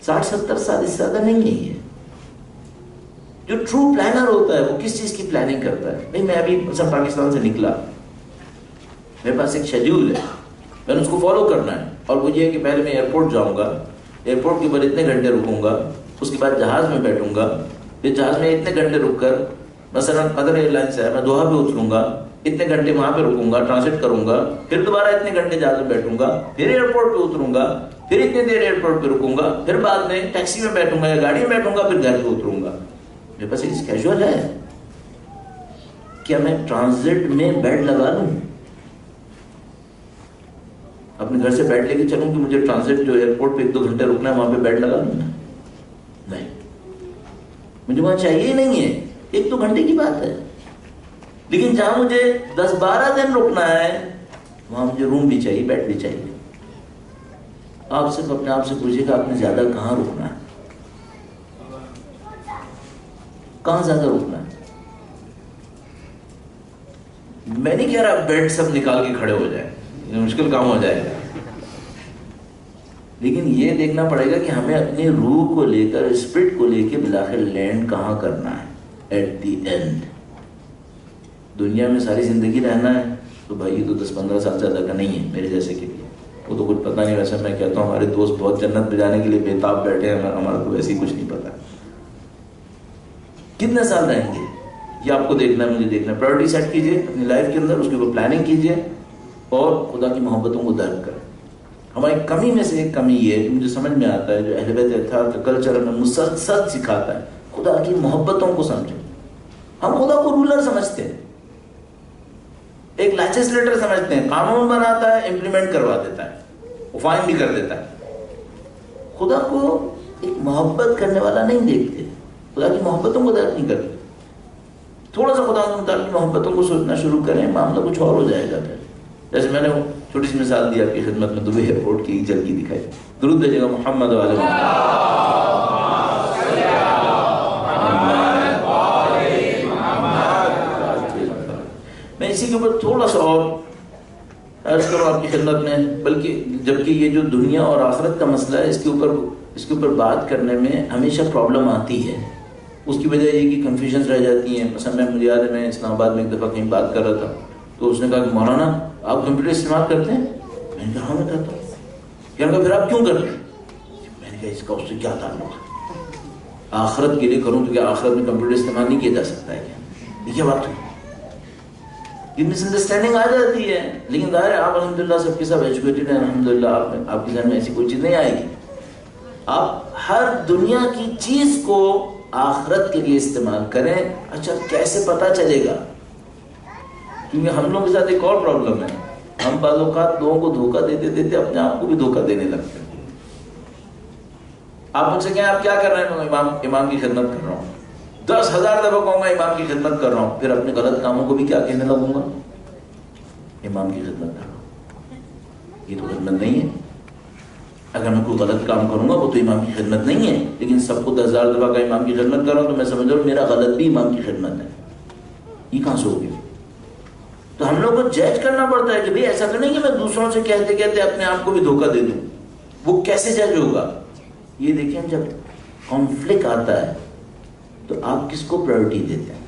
60-70 سال اس سے زیادہ نہیں ہے۔ یہ جو ٹرو پلانر ہوتا ہے وہ کس چیز کی پلاننگ کرتا ہے؟ بھئی میں ابھی مثلا پاکستان سے نکلا، میرے پاس ایک شیڈیول ہے، میں نے اس کو فالو کرنا ہے، اور وہ یہ ہے کہ پہلے میں ایئرپورٹ جاؤں گا، ایئرپورٹ کے اوپر اتنے گھنٹے رکوں گا، اس کے بعد جہاز میں بیٹھوں گا، پھر جہاز میں اتنے گھنٹے رک کر مثلا قطر ایئر لائنس ہے میں دوحہ پہ اتروں گا، اتنے گھنٹے وہاں پہ رکوں گا، ٹرانسلیٹ کروں گا، پھر دوبارہ اتنے گھنٹے جہاز میں بیٹھوں گا، پھر ایئرپورٹ پہ اتروں گا، پھر اتنے دیر ایئرپورٹ پہ رکوں گا، پھر بعد میں ٹیکسی میں بیٹھوں گا یا گاڑی میں بیٹھوں گا، پھر گھر پہ اتروں گا۔ میرے پاس ایک کیجول ہے، کیا میں ٹرانزٹ میں بیڈ لگا لوں؟ اپنے گھر سے بیڈ لے کے چلوں کہ مجھے ٹرانزٹ جو ایئرپورٹ پہ 1-2 گھنٹے رکنا ہے وہاں پہ بیڈ لگا لوں؟ نہیں، مجھے وہاں چاہیے ہی نہیں ہے، 1-2 گھنٹے کی بات ہے۔ لیکن جہاں مجھے 10-12 دن رکنا ہے وہاں مجھے روم بھی چاہیے، بیڈ بھی چاہیے۔ آپ صرف اپنے آپ سے پوچھیے کہ آپ نے زیادہ کہاں رکنا ہے، کہاں زیادہ رکنا ہے؟ میں نہیں کہہ رہا بیڈ سب نکال کے کھڑے ہو جائیں، یہ مشکل کام ہو جائے گا، لیکن یہ دیکھنا پڑے گا کہ ہمیں اپنی روح کو لے کر، اسپرٹ کو لے کے بالآخر لینڈ کہاں کرنا ہے ایٹ دی اینڈ۔ دنیا میں ساری زندگی رہنا ہے تو بھائی یہ تو 10-15 سال سے زیادہ کا نہیں ہے میرے جیسے کے لیے، وہ تو کچھ پتہ نہیں۔ ویسے میں کہتا ہوں ہمارے دوست بہت جنت پہ جانے کے لیے بےتاب بیٹھے ہیں، ہمارا تو ویسے ہی کچھ نہیں پتا کتنے سال رہیں گے، یہ آپ کو دیکھنا ہے، مجھے دیکھنا ہے۔ پرائورٹی سیٹ کیجئے اپنی لائف کے اندر، اس کے اوپر پلاننگ کیجئے اور خدا کی محبتوں کو درک کریں۔ ہماری کمی میں سے ایک کمی یہ ہے کہ مجھے سمجھ میں آتا ہے جو اہل بیت اطہار کا کلچر ہمیں مسلسل سکھاتا ہے خدا کی محبتوں کو سمجھیں۔ ہم خدا کو رولر سمجھتے ہیں، ایک لیجسلیٹر سمجھتے ہیں، قانون بناتا ہے، امپلیمنٹ کروا دیتا ہے، وہ فائن بھی کر دیتا ہے۔ خدا کو ایک محبت کرنے والا نہیں دیکھتے، خدا کی محبتوں کو درک نہیں کرتے۔ تھوڑا سا خدا کی محبتوں کو سوچنا شروع کریں، معاملہ کچھ اور ہو جائے گا۔ پھر جیسے میں نے وہ چھوٹی سی مثال دی آپ کی خدمت میں، دبئی ایئرپورٹ کی ایک جھلکی دکھائی۔ درود بھیجیے گا محمد و علیہ میں اسی کے اوپر تھوڑا سا اور عرض کروں آپ کی خدمت میں، بلکہ جبکہ یہ جو دنیا اور آخرت کا مسئلہ ہے اس کے اوپر بات کرنے میں ہمیشہ پرابلم آتی ہے۔ اس کی وجہ یہ کہ کنفیوژنز رہ جاتی ہیں۔ مثلا مجھے یاد ہے میں اسلام آباد میں ایک دفعہ کہیں بات کر رہا تھا تو اس نے کہا کہ مولانا آپ کمپیوٹر استعمال کرتے ہیں؟ میں نے کہا ہاں میں کرتا ہوں۔ کہنے لگا پھر آپ کیوں کرتے ہیں؟ میں نے کہ اس کا اس سے کیا تعلق ہے؟ آخرت کے لیے کروں تو کیا آخرت میں کمپیوٹر استعمال نہیں کیا جا سکتا ہے کیا؟ یہ کیا بات ہے؟ یہ مس انڈرسٹینڈنگ آ جاتی ہے. لیکن ظاہر ہے آپ الحمدللہ سب کے سب ایجوکیٹڈ ہیں, الحمدللہ آپ کے ذہن میں ایسی کوئی چیز نہیں آئے گی. آپ ہر دنیا کی چیز کو آخرت کے لیے استعمال کریں. اچھا کیسے پتا چلے گا؟ کیونکہ ہم لوگوں کے ساتھ ایک اور پرابلم ہے, ہم بعض اوقات لوگوں کو دھوکہ دیتے دیتے اپنے آپ کو بھی دھوکہ دینے لگتے ہیں. آپ مجھ سے کہیں آپ کیا کر رہے ہیں؟ میں امام کی خدمت کر رہا ہوں. 10,000 دفعہ کہوں گا امام کی خدمت کر رہا ہوں, پھر اپنے غلط کاموں کو بھی کیا کہنے لگوں گا؟ امام کی خدمت کر رہا ہوں. یہ تو خدمت نہیں ہے. اگر میں کوئی غلط کام کروں گا وہ تو امام کی خدمت نہیں ہے. لیکن سب کو 10,000 دفعہ کا امام کی خدمت کر رہا ہوں تو میں سمجھ رہا ہوں میرا غلط بھی امام کی خدمت ہے. یہ کہاں سے ہوگی؟ تو ہم لوگ کو جج کرنا پڑتا ہے کہ بھئی ایسا تو نہیں کہ میں دوسروں سے کہتے کہتے اپنے آپ کو بھی دھوکہ دے دوں. وہ کیسے جج ہوگا؟ یہ دیکھیں جب کانفلکٹ آتا ہے تو آپ کس کو پرائورٹی دیتے ہیں؟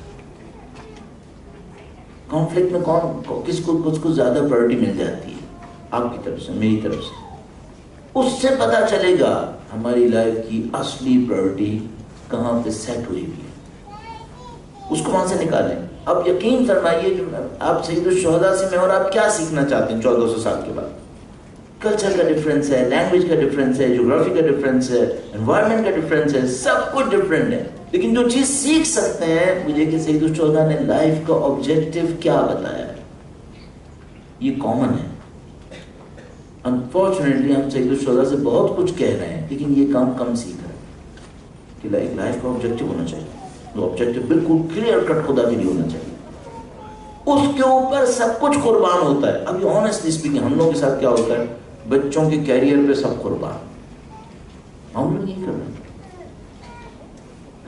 کانفلکٹ میں کس کو زیادہ پرائورٹی مل جاتی ہے؟ آپ کی طرف سے, میری طرف سے. اس سے پتا چلے گا ہماری لائف کی اصلی پرائورٹی کہاں پہ سیٹ ہوئی ہوئی ہے. اس کو وہاں سے نکالیں. اب یقین فرمائیے کہ آپ سید الشہداء سے میں اور آپ کیا سیکھنا چاہتے ہیں 1400 سال کے بعد؟ کلچر کا ڈفرینس ہے, لینگویج کا ڈفرینس ہے, جغرافی کا ڈفرینس ہے, انوائرمنٹ کا ڈفرینس ہے, سب کچھ ڈفرینٹ ہے. لیکن جو چیز سیکھ سکتے ہیں مجھے کہ سید الشہداء نے لائف کا آبجیکٹو کیا بتایا ہے, یہ کامن ہے. انفارچونیٹلی ہم سید الشہداء سے بہت کچھ کہہ رہے ہیں لیکن یہ کام کم سیکھ رہے ہیں کہ لائف کا آبجیکٹو ہونا چاہیے. وہ آبجیکٹو بالکل کلیئر کٹ خدا کے لیے ہونا چاہیے. اس کے اوپر سب کچھ قربان ہوتا ہے. ابھی آنیسٹلی اسپیکنگ ہم لوگوں کے ساتھ کیا ہوتا ہے؟ بچوں کے کیریئر پہ سب قربان. ہم لوگ یہ کر رہے ہیں.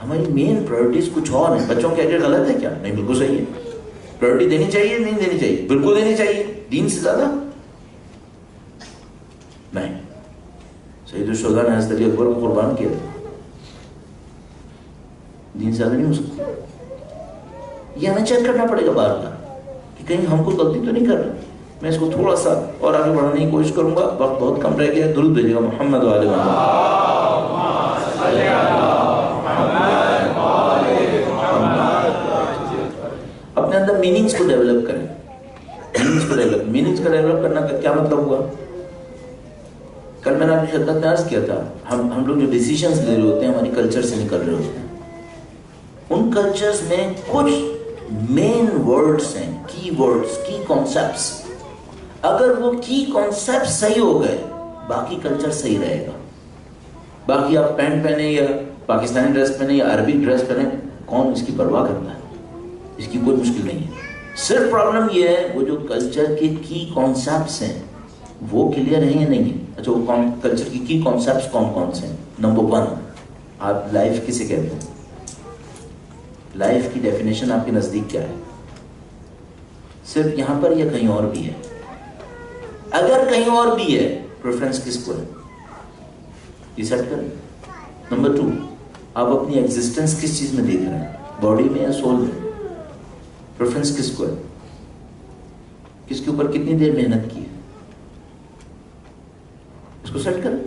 ہماری مین پرائورٹیز کچھ اور ہیں. بچوں کے کیریئر غلط ہے کیا؟ نہیں, بالکل صحیح ہے. پرائورٹی دینی چاہیے نہیں دینی چاہیے؟ بالکل دینی چاہیے. دین سے زیادہ نہیں. سید الشہداء نے حضرت علی اکبر کو قربان کیا, دین سے زیادہ نہیں ہو سکتا. یہ ہمیں چیک کرنا پڑے گا بار بار کہ کہیں ہم کو غلطی تو نہیں کر رہے. میں اس کو تھوڑا سا اور آگے بڑھانے کی کوشش کروں گا, وقت بہت کم رہ گیا. درود بھیجیے گا محمد وعلى محمد. اپنے اندر میننگز کو ڈیولپ کریں. میننگز کا ڈیولپ کرنا کا کیا مطلب ہوا؟ کل میں نے آپ کی خدمت میں عرض کیا تھا, ہم لوگ جو ڈیسیشنز لے رہے ہوتے ہیں ہماری کلچر سے نکل رہے ہوتے ہیں. ان کلچرز میں کچھ مین ورڈز ہیں, کی ورڈز, کی کانسیپٹس. اگر وہ کی کانسیپٹ صحیح ہو گئے باقی کلچر صحیح رہے گا. باقی آپ پینٹ پہنے یا پاکستانی ڈریس پہنے یا عربی ڈریس پہنے, کون اس کی پرواہ کرتا ہے؟ اس کی کوئی مشکل نہیں ہے. صرف پرابلم یہ ہے وہ جو کلچر کے کی کانسیپٹس ہیں وہ کلیئر ہیں یا نہیں ہیں. اچھا وہ کلچر کی کانسیپٹس کون کون سے ہیں؟ نمبر 1, آپ لائف کسے کہتے ہیں؟ لائف کی ڈیفینیشن آپ کے نزدیک کیا ہے؟ صرف یہاں پر یا کہیں اور بھی ہے؟ اگر کہیں اور بھی ہے پریفرنس کس کو ہے؟ یہ سیٹ کریں. نمبر 2, آپ اپنی ایگزسٹنس کس چیز میں دیکھ رہے ہیں, باڈی میں یا سول میں؟ پریفرنس کس کو ہے؟ کس کے اوپر کتنی دیر محنت کی ہے؟ اس کو سیٹ کریں.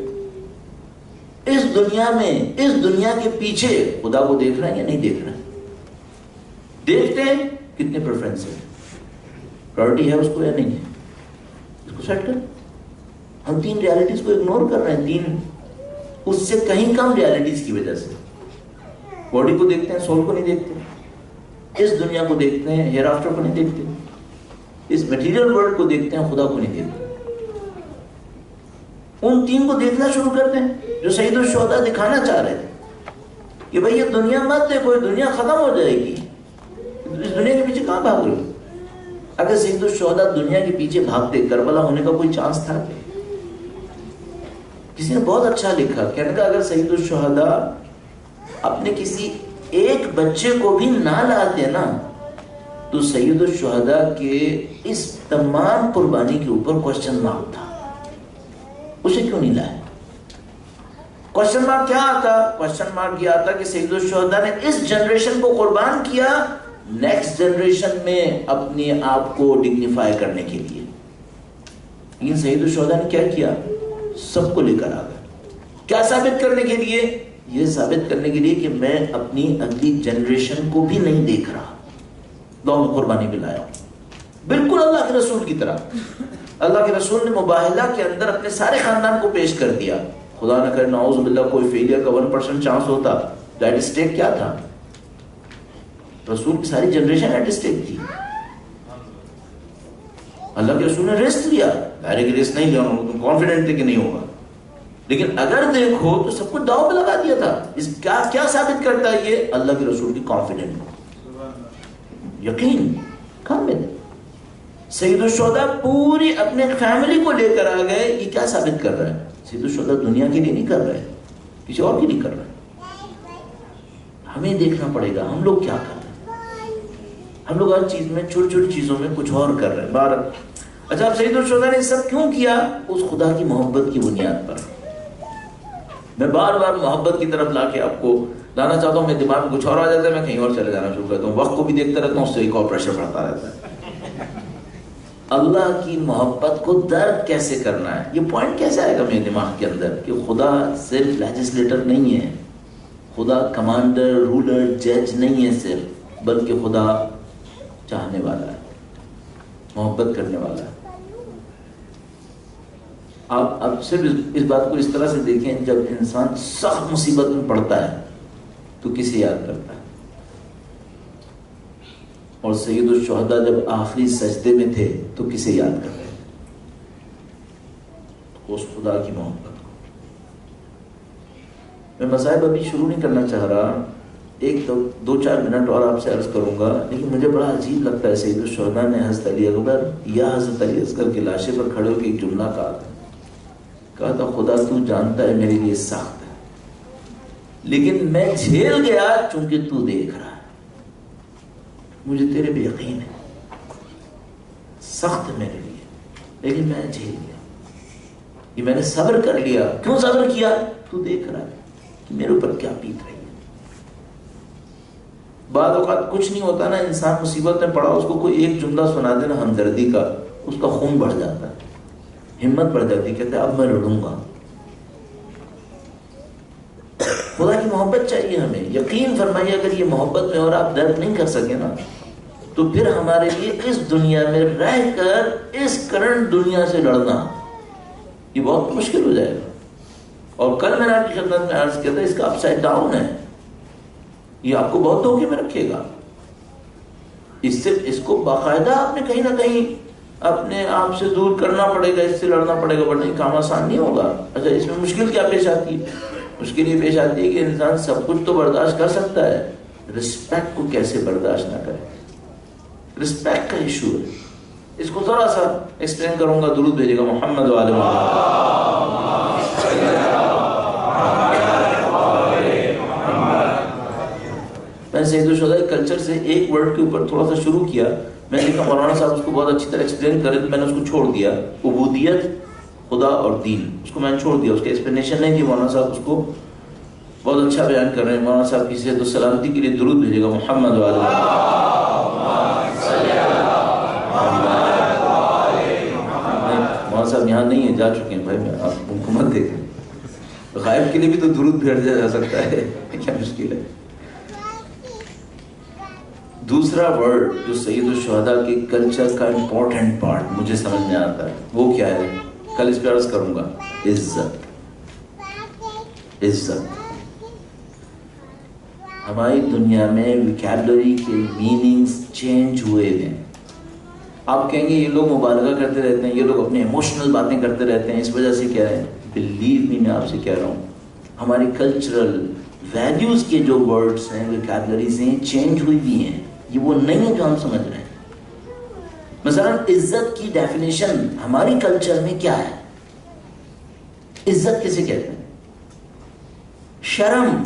اس دنیا میں, اس دنیا کے پیچھے خدا کو دیکھ رہے ہیں یا نہیں دیکھ رہے ہیں؟ دیکھتے ہیں کتنے پریفرنس ہے, پرائورٹی ہے اس کو یا نہیں ہے, اس کو سیٹ کریں. ہم 3 ریالٹیز کو اگنور کر رہے ہیں, 3 اس سے کہیں کم ریالٹیز کی وجہ سے. باڈی کو دیکھتے ہیں, سول کو نہیں دیکھتے. اس دنیا کو دیکھتے ہیں, ہیئر آفٹر کو نہیں دیکھتے. اس میٹیریل ورلڈ کو دیکھتے ہیں, خدا کو نہیں دیکھتے. ان 3 کو دیکھنا شروع کرتے ہیں جو سید الشہداء دکھانا چاہ رہے تھے کہ بھئی یہ دنیا مت دیکھو, یہ دنیا ختم ہو جائے گی. اس دنیا کے پیچھے کہاں بھاگ رہے ہو؟ اگر سید الشہداء دنیا کے پیچھے بھاگتے کربلا ہونے کا کوئی چانس تھا؟ کسی نے بہت اچھا لکھا, کہنے کا اگر سید الشہداء اپنے کسی ایک بچے کو بھی نہ لاتے نا تو سید الشہداء کے اس تمام قربانی کے اوپر کوشچن مارک تھا. اسے کیوں نہیں لائے؟ کوشچن مارک کیا آتا؟ کوشچن مارک یہ آتا کہ سید الشہداء نے اس جنریشن کو قربان کیا نیکسٹ جنریشن میں اپنے آپ کو ڈگنیفائی کرنے کے لیے. لیکن سید الشہداء نے کیا کیا؟ سب کو لے کر آ گئے. کیا ثابت کرنے کے لیے؟ یہ ثابت کرنے کے لیے کہ میں اپنی اگلی جنریشن کو بھی نہیں دیکھ رہا، لو میں قربانی بھی لایا ہوں، بالکل اللہ کے رسول کی طرح۔ اللہ کے رسول نے مباہلہ کے اندر اپنے سارے خاندان کو پیش کر دیا، خدا نہ کرے نعوذ باللہ کوئی فیلئر کا 1% چانس ہوتا، ایٹ اسٹیک کیا تھا؟ رسول کی ساری جنریشن ایٹ اسٹیک تھی۔ اللہ کے رسول نے ریسک لیا، ڈائریکٹ ریسک نہیں لیا، تم کانفیڈنٹ تھے کہ نہیں ہوگا، لیکن اگر دیکھو تو سب کچھ داؤ پہ لگا دیا تھا۔ اس کیا ثابت کرتا ہے یہ؟ اللہ کے رسول کی کانفیڈنٹ یقین کامل۔ سید الشہداء پوری اپنے فیملی کو لے کر آ گئے، یہ کیا ثابت کر رہا ہے؟ سید الشہداء دنیا کے لیے نہیں کر رہے، کسی اور کے لیے کر رہے ہیں۔ ہمیں دیکھنا پڑے گا ہم لوگ کیا کر رہے ہیں۔ ہم لوگ ہر چیز میں چھوٹی چھوٹی چیزوں میں کچھ اور کر رہے ہیں۔ اچھا اب سید الشہداء نے سب کیوں کیا؟ اس خدا کی محبت کی بنیاد پر۔ میں بار بار محبت کی طرف لا کے آپ کو لانا چاہتا ہوں، میرے دماغ میں کچھ اور آ جاتا ہے، میں کہیں اور چلے جانا شروع کرتا ہوں، وقت کو بھی دیکھتا رہتا ہوں، اس سے ایک اور پریشر بڑھتا رہتا ہے۔ اللہ کی محبت کو درد کیسے کرنا ہے، یہ پوائنٹ کیسے آئے گا میرے دماغ کے اندر کہ خدا صرف لیجسلیٹر نہیں ہے، خدا کمانڈر رولر جج نہیں ہے صرف، بلکہ خدا چاہنے والا ہے، محبت کرنے والا ہے۔ آپ اب صرف اس بات کو اس طرح سے دیکھیں، جب انسان سخت مصیبت میں پڑتا ہے تو کسے یاد کرتا ہے؟ اور سید الشہداء جب آخری سجدے میں تھے تو کسے یاد کر رہے تھے؟ اس خدا کی محبت کو۔ میں مصائب ابھی شروع نہیں کرنا چاہ رہا، ایک دو چار منٹ اور آپ سے عرض کروں گا، لیکن مجھے بڑا عجیب لگتا ہے سید الشہداء نے حضرت علی اکبر یا حضرت علی اصغر کے لاشے پر کھڑے ہو کے ایک جملہ کہا تھا خدا تو جانتا ہے میرے لیے سخت ہے، لیکن میں جھیل گیا چونکہ تو دیکھ رہا ہے، مجھے تیرے پہ یقین ہے، سخت ہے میرے لیے لیکن میں جھیل گیا، یہ میں نے صبر کر لیا۔ کیوں صبر کیا؟ تو دیکھ رہا ہے کہ میرے اوپر کیا بیت رہی ہے۔ بعض اوقات کچھ نہیں ہوتا نا، انسان مصیبت میں پڑا، اس کو کوئی ایک جملہ سنا دینا ہمدردی کا، اس کا خون بڑھ جاتا ہے، ہمت بڑھ جاتی، کہتے ہیں اب میں لڑوں گا۔ خدا کی محبت چاہیے ہمیں، یقین فرمائیے اگر یہ محبت میں اور آپ درد نہیں کر سکے نا تو پھر ہمارے لیے اس دنیا میں رہ کر اس کرنٹ دنیا سے لڑنا یہ بہت مشکل ہو جائے گا۔ اور کل میں نے آپ کی خدمت میں عرض کیا تھا اس کا اپ سائڈ ڈاؤن ہے، یہ آپ کو بہت دھوکے میں رکھے گا۔ اس کو باقاعدہ آپ نے کہیں نہ کہیں اپنے آپ سے دور کرنا پڑے گا، اس سے لڑنا پڑے گا، ورنہ یہ کام آسان نہیں ہوگا۔ اچھا اس میں مشکل کیا پیش آتی ہے؟ مشکل یہ پیش آتی ہے کہ انسان سب کچھ تو برداشت کر سکتا ہے، رسپیکٹ کو کیسے برداشت نہ کرے، رسپیکٹ کا ایشو ہے۔ اس کو ذرا سا ایکسپلین کروں گا، درود بھیجے گا محمد و آل میں سید الشہداء کلچر سے ایک ورڈ کے اوپر تھوڑا سا شروع کیا، میں نے کہا مولانا صاحب اس کو بہت اچھی طرح ایکسپلین کریں، تو میں نے اس کو چھوڑ دیا، عبودیت خدا اور دین، اس کو میں نے چھوڑ دیا، اس کی ایکسپلینیشن نہیں دی۔ مولانا صاحب اس کو بہت اچھا بیان کر رہے ہیں۔ مولانا صاحب کی صحت و سلامتی کے لیے درود بھیجے گا محمد و آل مولانا صاحب یہاں نہیں ہیں، جا چکے ہیں بھائی، میں آپ ان کو مت دیکھیں، غائب کے لیے بھی تو درود بھیجا جا سکتا ہے، کیا مشکل ہے۔ دوسرا ورڈ جو سید الشہداء کے کلچر کا امپورٹنٹ پارٹ مجھے سمجھ میں آتا ہے وہ کیا ہے، کل اس پہ عرض کروں گا، عزت۔ عزت ہماری دنیا میں ویکیبلری کے میننگز چینج ہوئے ہیں۔ آپ کہیں گے یہ لوگ مبالغہ کرتے رہتے ہیں، یہ لوگ اپنے ایموشنل باتیں کرتے رہتے ہیں، اس وجہ سے کہہ رہے ہیں، بلیو می، میں آپ سے کہہ رہا ہوں ہماری کلچرل ویلیوز کے جو ورڈز ہیں، ویکیبلریز ہیں، چینج ہوئی بھی ہیں، یہ وہ نہیں ہے جو ہم سمجھ رہے ہیں۔ مثلا عزت کی ڈیفینیشن ہماری کلچر میں کیا ہے؟ عزت کسے کہتے ہیں؟ شرم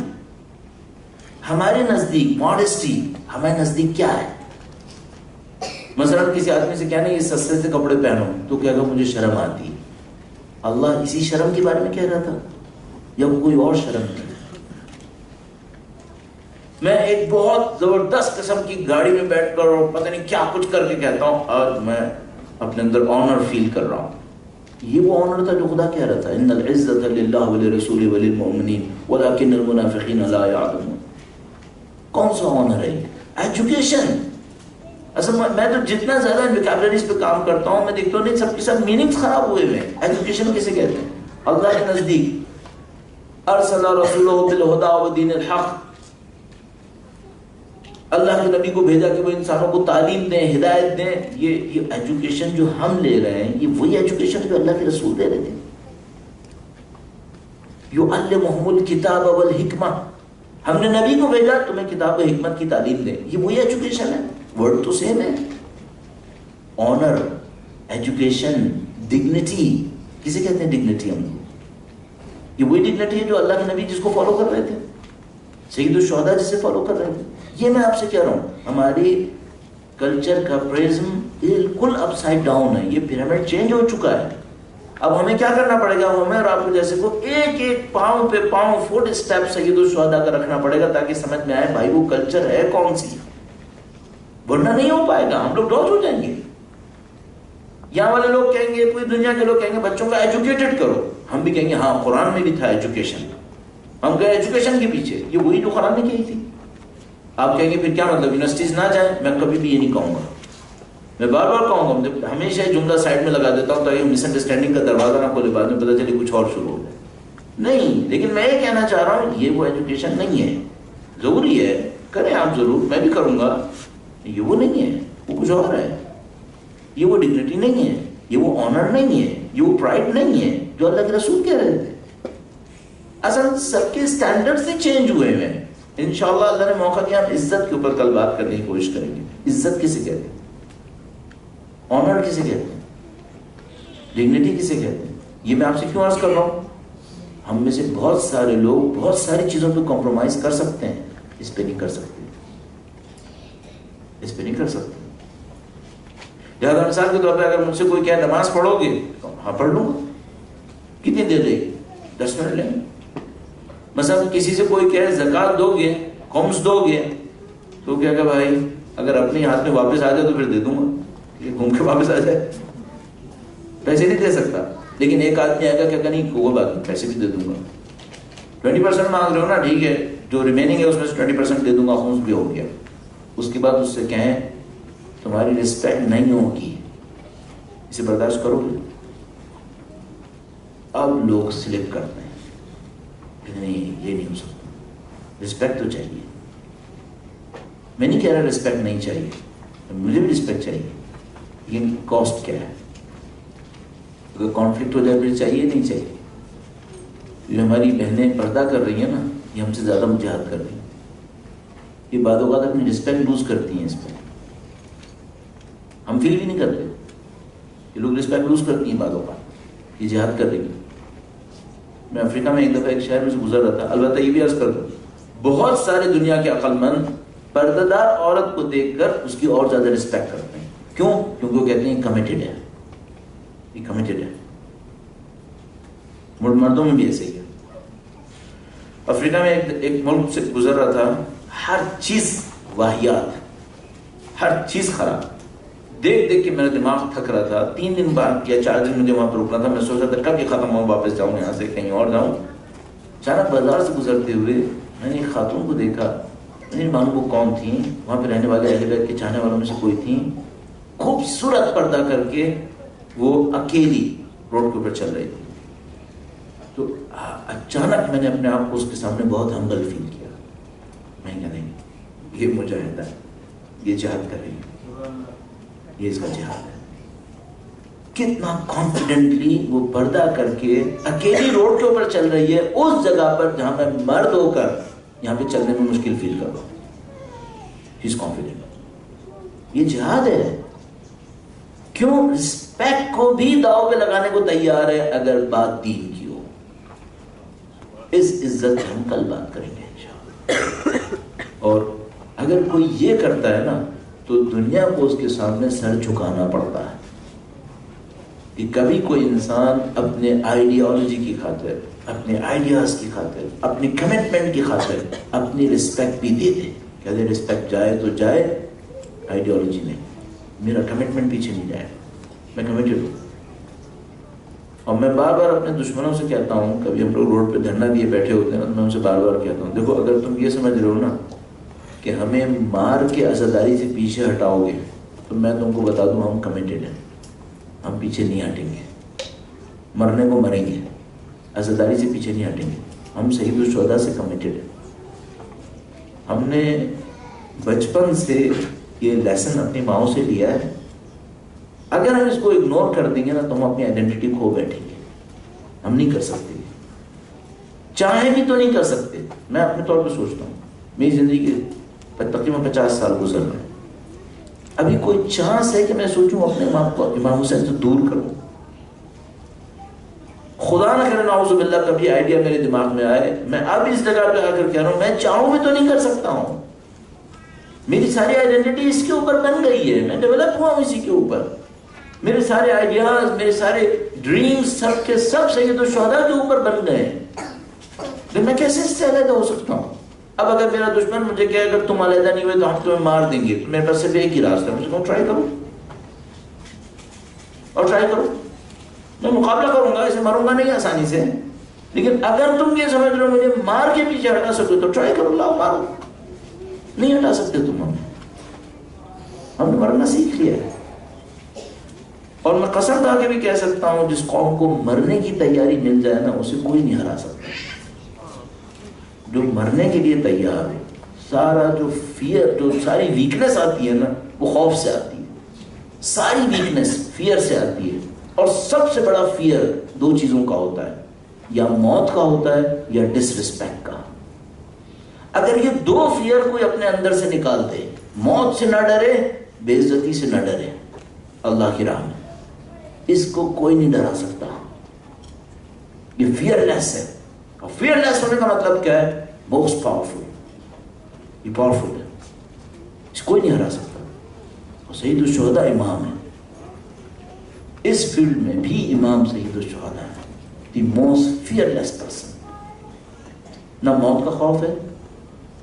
ہمارے نزدیک، ماڈسٹی ہمارے نزدیک کیا ہے؟ مثلا کسی آدمی سے کہنا یہ سستے سے کپڑے پہنو تو کہے گا مجھے شرم آتی ہے۔ اللہ اسی شرم کے بارے میں کہہ رہا تھا یا کوئی اور شرم تھی؟ میں ایک بہت زبردست قسم کی گاڑی میں بیٹھ کر اور پتہ نہیں کیا کچھ کر کے کہتا ہوں آج میں اپنے اندر آنر فیل کر رہا ہوں، یہ وہ آنر تھا جو خدا کہہ رہا تھا ان العزت للہ ولرسولہ وللمؤمنین ولکن المنافقین لا یعلمون. کون سا آنر ہے؟ ایجوکیشن. اصل میں تو جتنا زیادہ ویکیبلریز پہ کام کرتا ہوں میں دیکھتا ہوں نہیں سب کے ساتھ میننگز خراب ہوئے ہوئے ہیں. ایجوکیشن کسے کہتے ہیں؟ اللہ کے نزدیک ارسل رسولہ بالہدی ودین الحق، اللہ کے نبی کو بھیجا کہ وہ انسانوں کو تعلیم دیں، ہدایت دیں. یہ ایجوکیشن جو ہم لے رہے ہیں یہ وہی ایجوکیشن جو اللہ کے رسول دے رہے تھے. یعلمہم الکتاب والحکمہ، ہم نے نبی کو بھیجا تمہیں کتاب و حکمت کی تعلیم دیں. یہ وہی ایجوکیشن ہے. ورڈ تو سیم ہے. Owner, education, dignity. کسے کہتے ہیں ڈگنیٹی؟ ہم یہ وہی ڈگنیٹی ہے جو اللہ کے نبی جس کو فالو کر رہے تھے، سید الشہداء جسے فالو کر رہے تھے. یہ میں آپ سے کہہ رہا ہوں ہماری کلچر کا پریزم بالکل اپ سائڈ ڈاؤن ہے. یہ پیرامڈ چینج ہو چکا ہے. اب ہمیں کیا کرنا پڑے گا؟ ہمیں اور آپ کو جیسے کو ایک ایک پاؤں پہ پاؤں فوٹ اسٹیپ سید الشہداء کا رکھنا پڑے گا تاکہ سمجھ میں آئے بھائی وہ کلچر ہے کون سی. ورنہ نہیں ہو پائے گا، ہم لوگ ڈاؤٹ ہو جائیں گے. یہاں والے لوگ کہیں گے، پوری دنیا کے لوگ کہیں گے بچوں کو ایجوکیٹڈ کرو. ہم بھی کہیں گے ہاں قرآن میں بھی تھا ایجوکیشن. ہم گئے ایجوکیشن کے پیچھے، یہ وہی جو قرآن نے کہی تھی. آپ کہیں گے پھر کیا مطلب یونیورسٹیز نہ جائیں؟ میں کبھی بھی یہ نہیں کہوں گا. میں بار بار کہوں گا، ہمیشہ یہ جملہ سائڈ میں لگا دیتا ہوں تاکہ مس انڈرسٹینڈنگ کا دروازہ نہ کھولے، بعد میں پتہ چلے کچھ اور شروع ہو جائے. نہیں، لیکن میں یہ کہنا چاہ رہا ہوں یہ وہ ایجوکیشن نہیں ہے. ضروری ہے کریں آپ ضرور، میں بھی کروں گا. یہ وہ نہیں ہے، وہ کچھ اور ہے. یہ وہ ڈگنیٹی نہیں ہے، یہ وہ آنر نہیں ہے، یہ وہ پرائڈ نہیں ہے جو اللہ کے رسول کہہ رہے تھے. اصل سب کے اسٹینڈرڈ سے چینج ہوئے ہیں. انشاءاللہ اللہ نے موقع دیا ہم عزت کے اوپر کل بات کرنے کی کوشش کریں گے. عزت کسے کہتے ہیں؟ آنر کسے کہتے ہیں؟ ڈگنیٹی کسے کہتے ہیں؟ یہ میں آپ سے کیوں عرض کر رہا ہوں؟ ہم میں سے بہت سارے لوگ بہت ساری چیزوں پہ کمپرومائز کر سکتے ہیں، اس پہ نہیں کر سکتے. اس پہ نہیں کر سکتے. لہٰذا مثال کے طور پہ اگر مجھ سے کوئی کہے نماز پڑھو گے تو ہاں پڑھ لوں گا. کتنی دیر لے گی؟ 10 منٹ لیں گے. مثلا کسی سے کوئی کہے زکوٰۃ دو گے، خمس دو گے، تو کیا کہ بھائی اگر اپنے ہاتھ میں واپس آ جائے تو پھر دے دوں گا. یہ گھوم کے واپس آ جائے پیسے نہیں دے سکتا. لیکن ایک آدمی آئے گا کہ نہیں وہ باقی پیسے بھی دے دوں گا. 20% مانگ رہے ہو نا، ٹھیک ہے، جو ریمیننگ ہے اس میں سے 20% دے دوں گا، خمس بھی ہو گیا. اس کے بعد اس سے کہیں تمہاری رسپیکٹ نہیں ہوگی، اسے برداشت کرو گے؟ اب لوگ سلپ کرتے ہیں کہ نہیں یہ نہیں ہو سکتا. رسپیکٹ تو چاہیے. میں نہیں کہہ رہا رسپیکٹ نہیں چاہیے، مجھے بھی رسپیکٹ چاہیے، لیکن کاسٹ کیا ہے؟ اگر کانفلکٹ ہو جائے پھر چاہیے نہیں چاہیے. جو ہماری بہنیں پردہ کر رہی ہیں نا، یہ ہم سے زیادہ مجاہد کر رہی ہیں. یہ بعض اوقات اپنی رسپیکٹ لوز کرتی ہیں. اس پہ ہم فیل بھی نہیں کرتے. یہ لوگ رسپیکٹ لوز کرتی ہیں بعض اوقات، یہ جہاد کر رہی ہیں. میں افریقہ میں ایک دفعہ ایک شہر میں سے گزر رہا تھا. البتہ یہ بھی عرض کر دوں، بہت سارے دنیا کے عقل مند پردہ دار عورت کو دیکھ کر اس کی اور زیادہ رسپیکٹ کرتے ہیں. کیوں؟ کیونکہ وہ کہتے ہیں کمیٹڈ ہے، یہ کمیٹڈ ہے. مردوں میں بھی ایسے ہی ہے. افریقہ میں ایک ملک سے گزر رہا تھا، ہر چیز واہیات، ہر چیز خراب. دیکھ دیکھ کے میرا دماغ تھک رہا تھا. 3 دن بعد یا 4 دن مجھے وہاں پہ رکنا تھا. میں سوچ رہا تھا کب یہ ختم ہو واپس جاؤں یہاں سے کہیں اور جاؤں. اچانک بازار سے گزرتے ہوئے میں نے ایک خاتون کو دیکھا. نہیں معلوم وہ کون تھیں. وہاں پہ رہنے والے اہل بیت کے چاہنے والوں میں سے کوئی تھیں. خوبصورت پردہ کر کے وہ اکیلی روڈ کے اوپر چل رہی تھی. تو اچانک میں نے اپنے آپ کو اس کے سامنے بہت ہمبل فیل کیا. میں کہا نہیں یہ مجاہدہ ہے، یہ جہاد کر رہی ہے، یہ اس کا جہاد ہے. کتنا کانفیڈنٹلی وہ پردہ کر کے اکیلی روڈ کے اوپر چل رہی ہے، اس جگہ پر جہاں میں مرد ہو کر یہاں پہ چلنے میں مشکل فیل کر رہا ہوں. ہی از کانفیڈنٹ. یہ جہاد ہے. کیوں؟ رسپیکٹ کو بھی داؤ پہ لگانے کو تیار ہے اگر بات دین کی ہو. اس عزت ہم کل بات کریں گے انشاءاللہ. اور اگر کوئی یہ کرتا ہے نا تو دنیا کو اس کے سامنے سر جھکانا پڑتا ہے کہ کبھی کوئی انسان اپنے آئیڈیالوجی کی خاطر، اپنے آئیڈیاز کی خاطر، اپنی کمٹمنٹ کی خاطر اپنی رسپیکٹ بھی دے دے. کہتے رسپیکٹ جائے تو جائے، آئیڈیالوجی نہیں. میرا کمٹمنٹ پیچھے نہیں جائے، میں کمیٹڈ ہوں. اور میں بار بار اپنے دشمنوں سے کہتا ہوں، کبھی ہم لوگ روڈ پہ دھرنا دیے بیٹھے ہوتے ہیں نا، میں ان سے بار بار کہتا ہوں دیکھو اگر تم یہ سمجھ رہے ہو نا کہ ہمیں مار کے عزاداری سے پیچھے ہٹاؤ گے تو میں تم کو بتا دوں ہم کمیٹڈ ہیں، ہم پیچھے نہیں ہٹیں گے، مرنے کو مریں گے، عزاداری سے پیچھے نہیں ہٹیں گے، ہم شہید الشہداء سے کمیٹڈ ہیں۔ ہم نے بچپن سے یہ لیسن اپنی ماؤں سے لیا ہے، اگر ہم اس کو اگنور کر دیں گے نا تو ہم اپنی آئیڈینٹی کھو بیٹھیں گے، ہم نہیں کر سکتے، چاہیں بھی تو نہیں کر سکتے۔ میں اپنے طور پہ سوچتا ہوں میری زندگی کے تقریباً 50 سال گزر رہے ہیں، ابھی کوئی چانس ہے کہ میں سوچوں اپنے امام حسین سے دور کروں؟ خدا نہ کرے نعوذ باللہ کبھی آئیڈیا میرے دماغ میں آئے، میں اب اس جگہ پہ آ کر کہہ رہا ہوں میں چاہوں بھی تو نہیں کر سکتا ہوں۔ میری ساری آئیڈینٹی اس کے اوپر بن گئی ہے، میں ڈیولپ ہوا ہوں اسی کے اوپر، میرے سارے آئیڈیاز، میرے سارے ڈریمز سب کے سب سید الشہداء کے اوپر بن گئے ہیں، لیکن میں کیسے اس سے علیحدہ ہو سکتا ہوں؟ اب اگر میرا دشمن مجھے کہے اگر تم علیحدہ نہیں ہوئے تو ہم تمہیں مار دیں گے، تو میرے پاس صرف ایک ہی راستہ ہے، مجھے کہوں ٹرائی کرو اور ٹرائی کرو، میں مقابلہ کروں گا، اسے مروں گا نہیں آسانی سے، لیکن اگر تم یہ سمجھ رہے ہو مجھے مار کے پیچھے ہٹا سکتے تو ٹرائی کرو، لاؤ مارو، نہیں ہٹا سکتے تم ہم نے مرنا سیکھ لیا ہے۔ اور میں قسم کھا کے بھی کہہ سکتا ہوں جس قوم کو مرنے کی تیاری مل جائے نا اسے کوئی نہیں ہرا سکتا۔ جو مرنے کے لیے تیار ہے، سارا جو فیئر، جو ساری ویکنس آتی ہے نا وہ خوف سے آتی ہے، ساری ویکنس فیئر سے آتی ہے، اور سب سے بڑا فیئر دو چیزوں کا ہوتا ہے، یا موت کا ہوتا ہے یا ڈس رسپیکٹ کا۔ اگر یہ دو فیئر کوئی اپنے اندر سے نکال دے، موت سے نہ ڈرے، بے عزتی سے نہ ڈرے، اللہ کی راہ میں اس کو کوئی نہیں ڈرا سکتا، یہ فیئر لیس ہے۔ اور فیئر لیس ہونے کا مطلب کیا ہے؟ موسٹ پاورفل، یہ پاورفل ہے، اس کوئی نہیں ہرا سکتا۔ اور سید الشہداء امام ہے، اس فیلڈ میں بھی امام سید الشہداء ہے، the most fearless person, نہ موت کا خوف ہے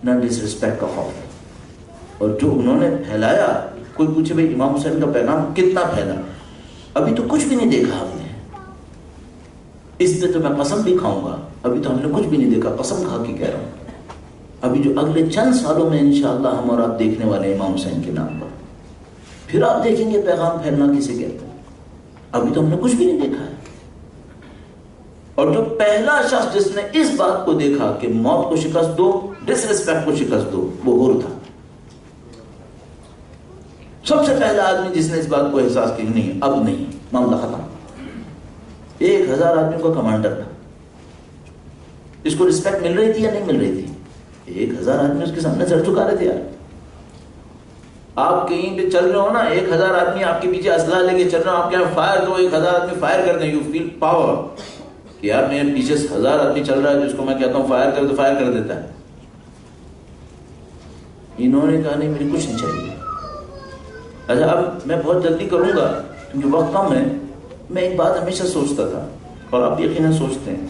نہ ڈس رسپیکٹ کا خوف ہے۔ اور جو انہوں نے پھیلایا، کوئی پوچھے بھائی امام حسین کا پیغام کتنا پھیلا، ابھی تو کچھ بھی نہیں دیکھا ہم نے، اس پہ تو میں قسم بھی کھاؤں گا، ابھی تو ہم نے کچھ بھی نہیں دیکھا، قسم کھا کے کہہ رہا ہوں۔ ابھی جو اگلے چند سالوں میں انشاءاللہ ہم اور آپ دیکھنے والے ہیں امام حسین کے نام پر، پھر آپ دیکھیں گے پیغام پھیلنا کسے کہتے ہیں، ابھی تو ہم نے کچھ بھی نہیں دیکھا ہے۔ اور جو پہلا شخص جس نے اس بات کو دیکھا کہ موت کو شکست دو، ڈس رسپیکٹ کو شکست دو، وہ حر تھا۔ سب سے پہلا آدمی جس نے اس بات کو احساس کیا نہیں اب نہیں، معاملہ ختم۔ 1000 آدمیوں کا کمانڈر تھا، اس کو رسپیکٹ مل رہی تھی یا نہیں مل رہی تھی؟ 1000 آدمی اس کے سامنے سر جھکا رہے تھے۔ یار آپ کہیں پہ چل رہے ہو نا، 1000 آدمی آپ کے پیچھے اسلحہ لے کے چل رہے ہو، آپ کہیں فائر دو، 1000 آدمی فائر کر دیں، یو فیل پاور کہ یار میرے پیچھے 1000 آدمی چل رہا ہے جس کو میں کہتا ہوں فائر کر تو فائر کر دیتا ہے۔ انہوں نے کہا نہیں مجھے کچھ نہیں چاہیے۔ اچھا اب میں بہت جلدی کروں گا کیونکہ وقت کم ہے۔ میں ایک بات ہمیشہ سوچتا تھا اور آپ یقیناً سوچتے ہیں،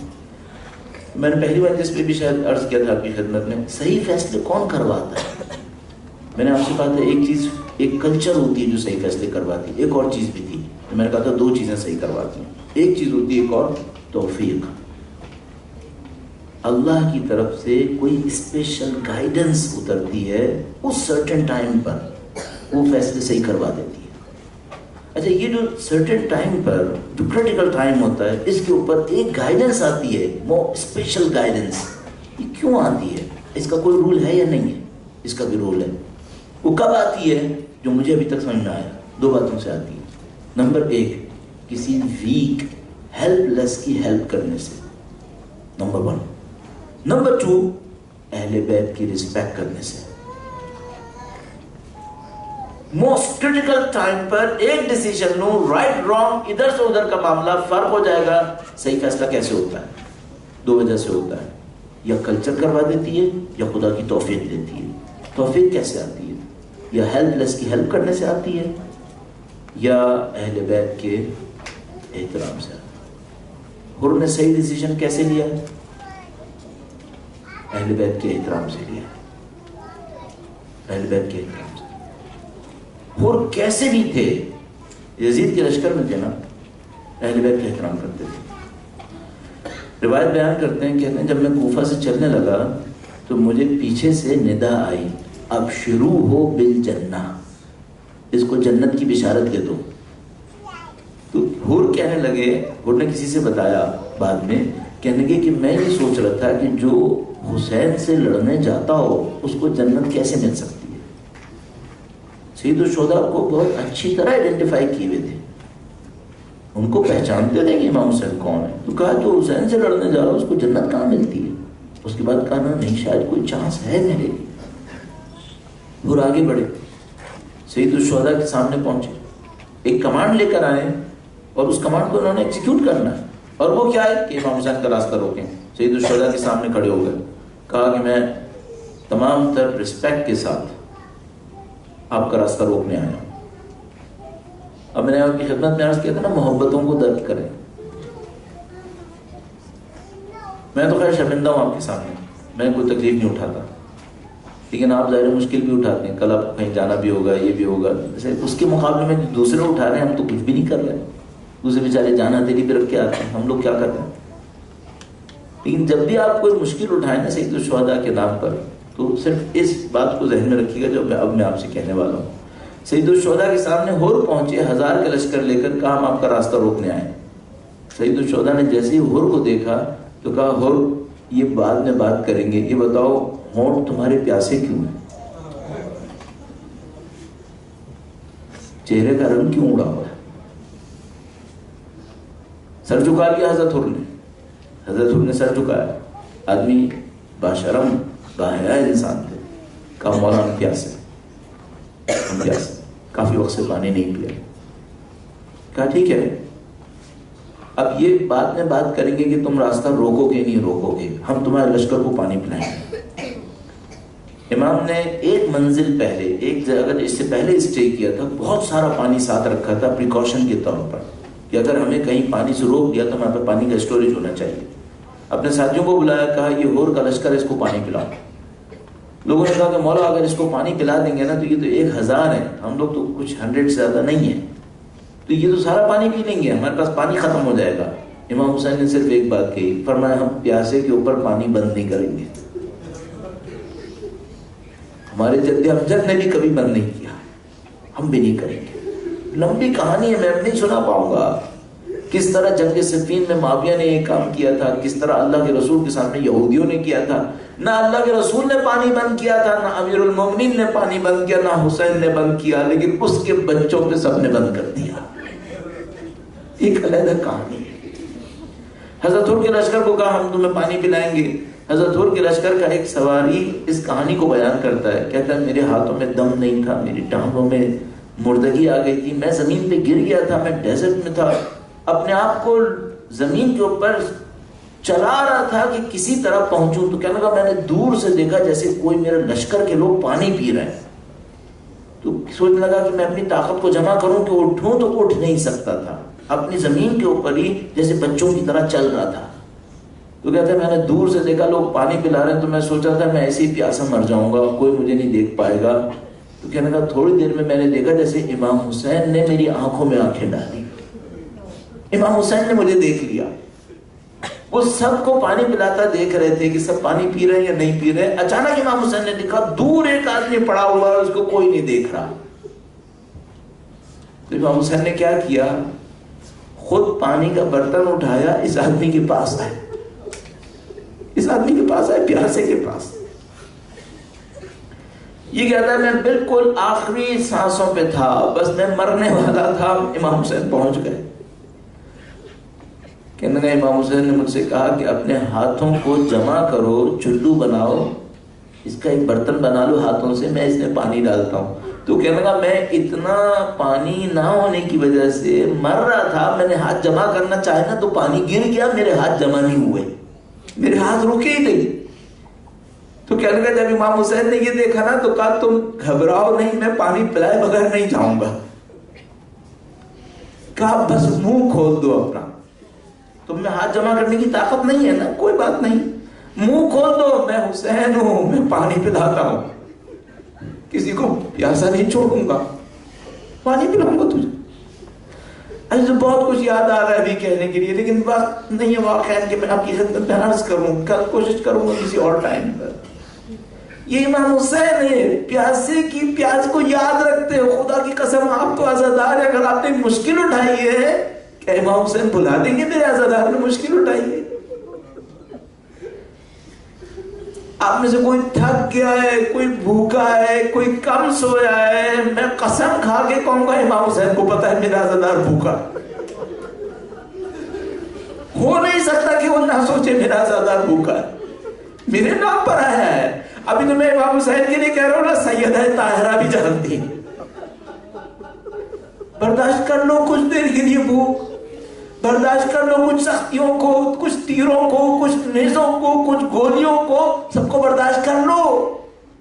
میں نے پہلی بار جس پہ بھی شاید عرض کیا تھا آپ کی خدمت میں، صحیح فیصلے کون کرواتا ہے؟ میں نے آپ سے کہا تھا ایک چیز، ایک کلچر ہوتی ہے جو صحیح فیصلے کرواتی ہے، ایک اور چیز بھی تھی، میں نے کہا تھا 2 چیزیں صحیح کرواتی ہیں، ایک چیز ہوتی ہے ایک اور توفیق، اللہ کی طرف سے کوئی اسپیشل گائیڈنس اترتی ہے اس سرٹن ٹائم پر، وہ فیصلے صحیح کروا دیتی ہے۔ اچھا یہ جو سرٹن ٹائم پر جو کریٹیکل ٹائم ہوتا ہے، اس کے اوپر ایک گائیڈنس آتی ہے، وہ اسپیشل گائیڈنس، یہ کیوں آتی ہے؟ اس کا کوئی رول ہے یا نہیں ہے؟ اس کا بھی رول ہے۔ وہ کب آتی ہے؟ جو مجھے ابھی تک سمجھ میں آیا 2 باتوں سے آتی ہے۔ نمبر 1 کسی ویک ہیلپ لیس کی ہیلپ کرنے سے، نمبر 1۔ نمبر 2 اہل بیت کی رسپیکٹ کرنے سے۔ موسٹ کریٹیکل ٹائم پر ایک ڈیسیژن لوں، رائٹ رانگ ادھر سے ادھر کا معاملہ فرق ہو جائے گا۔ صحیح فیصلہ کیسے ہوتا ہے؟ 2 وجہ سے ہوتا ہے، یا کلچر کروا دیتی ہے یا خدا کی توفیق دیتی ہے۔ توفیق کیسے آتی ہے؟ یا ہیلپ لیس کی ہیلپ کرنے سے آتی ہے یا اہل بیت کے احترام سے آتی ہے۔ حر نے صحیح ڈیسیژن کیسے لیا؟ اہل بیت کے احترام سے لیا، اہل بیت کے احترام سے۔ حر کیسے بھی تھے، یزید کے لشکر میں تھے نا، اہل بیت کا احترام کرتے تھے۔ روایت بیان کرتے ہیں کہ جب میں کوفہ سے چلنے لگا تو مجھے پیچھے سے ندا آئی، اب شروع ہو بالجنہ، اس کو جنت کی بشارت دے دو۔ تو حور کہنے لگے، حور نے کسی سے بتایا بعد میں، کہنے لگے کہ میں یہ سوچ رہا تھا کہ جو حسین سے لڑنے جاتا ہو اس کو جنت کیسے مل سکتی ہے۔ سید الشہداء کو بہت اچھی طرح آئیڈینٹیفائی کیے ہوئے تھے، ان کو پہچانتے تھے کہ امام حسین کون ہے۔ تو کہا جو حسین سے لڑنے جا رہا اس کو جنت کہاں ملتی ہے؟ اس کے بعد کہا نہیں شاید کوئی چانس ہے میرے لیے۔ اور آگے بڑھے، سید الشہداء کے سامنے پہنچے، ایک کمانڈ لے کر آئے اور اس کمانڈ کو انہوں نے ایگزیکیوٹ کرنا ہے، اور وہ کیا ہے کہ امام حسین کا راستہ روکیں۔ سید الشہداء کے سامنے کھڑے ہو گئے، کہا کہ میں تمام تر رسپیکٹ کے ساتھ آپ کا راستہ روکنے آیا ہوں۔ اب میں نے آپ کی خدمت میں عرض کیا تھا نا، محبتوں کو درد کریں۔ میں تو خیر شرمندہ ہوں آپ کے سامنے، میں کوئی تکلیف نہیں اٹھاتا، لیکن آپ ظاہر مشکل بھی اٹھاتے ہیں، کل آپ کو کہیں جانا بھی ہوگا، یہ بھی ہوگا، جیسے اس کے مقابلے میں دوسرے اٹھا رہے ہیں، ہم تو کچھ بھی نہیں کر رہے، دوسرے بیچارے جانا تیری پہ رکھ کے آتے ہیں، ہم لوگ کیا کر رہے ہیں۔ لیکن جب بھی آپ کوئی مشکل اٹھائیں نا سید الشہداء کے نام پر، تو صرف اس بات کو ذہن میں رکھیے گا جو اب میں آپ سے کہنے والا ہوں۔ سید الشہداء کے سامنے ہور پہنچے، 1000 کا لشکر لے کر، کہا ہم آپ کا راستہ روکنے آئے۔ سید الشہداء نے جیسے ہی ہور کو دیکھا تو کہا ہور یہ بعد میں بات کریں گے، یہ بتاؤ ہونٹ تمہارے پیاسے کیوں ہیں؟ چہرے کا رنگ کیوں اڑا ہوا ہے؟ سر جھکا لیا حضرت ہور نے، حضرت ہور نے سر جھکایا، آدمی باشرم باحیا انسان تھے، کہا مولا ہم پیاسے، ہم پیاسے، کافی وقت سے پانی نہیں پیا۔ کہا ٹھیک ہے، اب یہ بعد میں بات کریں گے کہ تم راستہ روکو گے نہیں روکو گے، ہم تمہارے لشکر کو پانی پلائیں گے۔ امام نے ایک منزل پہلے، ایک جگہ اس سے پہلے اسٹے کیا تھا، بہت سارا پانی ساتھ رکھا تھا پریکاشن کے طور پر، کہ اگر ہمیں کہیں پانی سے روک دیا تو ہمارے پاس پانی کا اسٹوریج ہونا چاہیے۔ اپنے ساتھیوں کو بلایا، کہا یہ ہور کا لشکر ہے، اس کو پانی پلاؤ۔ لوگوں نے کہا کہ مولا اگر اس کو پانی پلا دیں گے نا تو یہ تو 1000 ہے، ہم لوگ تو کچھ 100 سے زیادہ نہیں ہیں، تو یہ تو سارا پانی پی لیں گے، ہمارے پاس پانی ختم ہو جائے گا۔ امام حسین نے صرف ایک بات کہی، فرمایا ہم پیاسے کے اوپر پانی بند نہیں کریں گے۔ ہمارے جد امجد نے بھی کبھی بند نہیں کیا، ہم بھی نہیں کریں گے۔ لمبی کہانی ہے، میں نہیں سنا پاؤں گا کس طرح جنگ صفین میں معاویہ نے یہ کام کیا تھا، کس طرح اللہ کے رسول کے سامنے یہودیوں نے کیا تھا۔ نہ اللہ کے رسول نے پانی بند کیا تھا، نہ امیر المومنین نے پانی بند کیا، نہ حسین نے بند کیا، لیکن اس کے بچوں پہ سب نے بند کر دیا۔ ایک علیحدہ کہانی ہے۔ حضرت ہور کے لشکر کو کہا ہم تمہیں پانی پلائیں گے۔ حضرت ہور کے لشکر کا ایک سواری اس کہانی کو بیان کرتا ہے، کہتا ہے میرے ہاتھوں میں دم نہیں تھا، میری ٹانگوں میں مردگی آ گئی تھی، میں زمین پہ گر گیا تھا، میں ڈیزرٹ میں تھا، اپنے آپ کو زمین کے اوپر چلا رہا تھا کہ کسی طرح پہنچوں۔ تو کہنے لگا میں نے دور سے دیکھا جیسے کوئی میرے لشکر کے لوگ پانی پی رہے ہیں، تو سوچنے لگا کہ میں اپنی طاقت کو جمع کروں کہ اٹھوں، تو اٹھ نہیں سکتا تھا، اپنی زمین کے اوپر ہی جیسے بچوں کی طرح چل رہا تھا۔ تو کہتا ہے میں نے دور سے دیکھا لوگ پانی پلا رہے ہیں، تو میں سوچا تھا میں ایسے ہی پیاسا مر جاؤں گا، کوئی مجھے نہیں دیکھ پائے گا۔ تو کہنے لگا تھوڑی دیر میں نے دیکھا جیسے امام حسین نے میری آنکھوں میں آنکھیں ڈالی، امام حسین نے مجھے دیکھ لیا۔ وہ سب کو پانی پلاتا دیکھ رہے تھے کہ سب پانی پی رہے ہیں یا نہیں پی رہے۔ اچانک امام حسین نے دیکھا دور ایک آدمی پڑا ہوا ہے، اس کو کوئی نہیں دیکھ رہا۔ تو امام حسین نے کیا کیا، خود پانی کا برتن اٹھایا، اس آدمی کے پاس آئے، اس آدمی کے پاس آئے، پیاسے کے پاس۔ یہ کہتا ہے میں بالکل آخری سانسوں پہ تھا، بس میں مرنے والا تھا، امام حسین پہنچ گئے۔ کہنے لگا امام حسین نے مجھ سے کہا کہ اپنے ہاتھوں کو جمع کرو، چلو بناؤ، اس کا ایک برتن بنا لو ہاتھوں سے، میں اس میں پانی ڈالتا ہوں۔ تو کہنے لگا میں اتنا پانی نہ ہونے کی وجہ سے مر رہا تھا، میں نے ہاتھ جمع کرنا چاہے نا تو پانی گر گیا، میرے ہاتھ جمع نہیں ہوئے، میرے ہاتھ رکے ہی نہیں۔ تو کہنے لگا جب امام حسین نے یہ دیکھا نا تو کہا تم گھبراؤ نہیں، میں پانی پلائے بغیر نہیں جاؤں گا۔ کہا بس منہ کھول دو اپنا، تم میں ہاتھ جمع کرنے کی طاقت نہیں ہے نا، کوئی بات نہیں، منہ کھول دو، میں حسین ہوں، میں پانی پلاتا ہوں، کسی کو پیاسا نہیں چھوڑوں گا، پانی پلاؤں گا تجھے۔ تو بہت کچھ یاد آ رہا ہے ابھی کہنے کے لیے، لیکن وقت نہیں ہے واقعا کہ میں آپ کی خدمت میں عرض کروں. کل کوشش کروں گا کسی اور ٹائم پر. یہ امام حسین ہے، پیاسے کی پیاس کو یاد رکھتے ہیں. خدا کی قسم آپ تو عزادار ہے، اگر آپ نے مشکل اٹھائی ہے کیا امام حسین بھلا دیں گے میرے عزادار نے مشکل اٹھائی ہے؟ آپ میں سے کوئی تھک گیا ہے، کوئی بھوکا ہے، کوئی کم سویا ہے، میں قسم کھا کے کہوں گا امام حسین کو پتا ہے میرا عزادار بھوکا. ہو نہیں سکتا کہ وہ نہ سوچے میرا عزادار بھوکا ہے، میرے نام پر آیا ہے. ابھی تو میں امام حسین کے لیے کہہ رہا ہوں نا، سیدہ طاہرہ بھی جانتی. برداشت کر لو کچھ دیر کے لیے بھوک، برداشت کر لو کچھ سختیوں کو، کچھ تیروں کو، کچھ نیزوں کو، کچھ گولیوں کو، سب کو برداشت کر لو.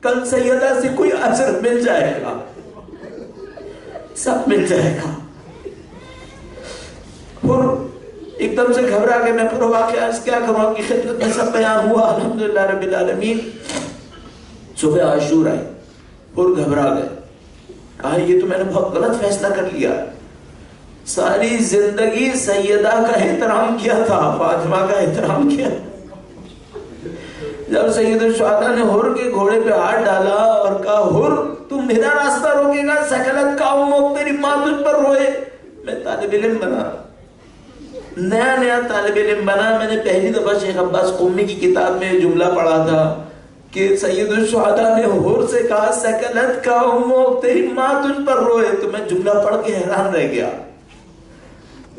کل سیدہ سے کوئی اثر مل جائے گا، سب مل جائے گا. اور ایک دم سے گھبرا کے میں پورا واقعہ کیا کروں، آپ کی خدمت میں سب بیان ہوا الحمدللہ رب العالمین. صبح عاشور آئی اور گھبرا گئے، کہا یہ تو میں نے بہت غلط فیصلہ کر لیا. ساری زندگی سیدہ کا احترام کیا تھا، فاطمہ کا احترام کیا. جب سید الشہداء نے حر کے گھوڑے پہ ہاتھ ڈالا اور کہا حر تم میرا راستہ روکے گا، سکلت کا امک تیری ماں تجھ پر روئے. میں طالب علم بنا، نیا طالب علم بنا. میں نے پہلی دفعہ شیخ عباس قمی کی کتاب میں جملہ پڑھا تھا کہ سید الشہداء نے حر سے کہا سکلت کا امک تیری ماں تجھ پر روئے. تو میں جملہ پڑھ کے حیران رہ گیا،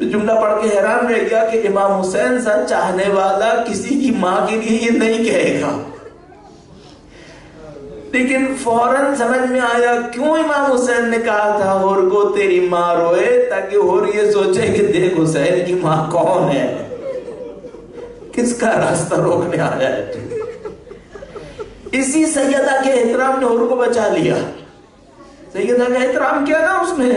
جملہ پڑھ کے حیران رہ گیا کہ امام حسین سا چاہنے والا کسی کی ماں کے لیے یہ نہیں کہے گا. لیکن فوراً سمجھ میں آیا کیوں امام حسین نے کہا تھا حر کو تیری ماں روئے، تاکہ حر یہ سوچے کہ دیکھ حسین کی ماں کون ہے، کس کا راستہ روکنے آیا ہے. اسی سیدہ کے احترام نے حر کو بچا لیا. سیدہ کا احترام کیا نا اس نے،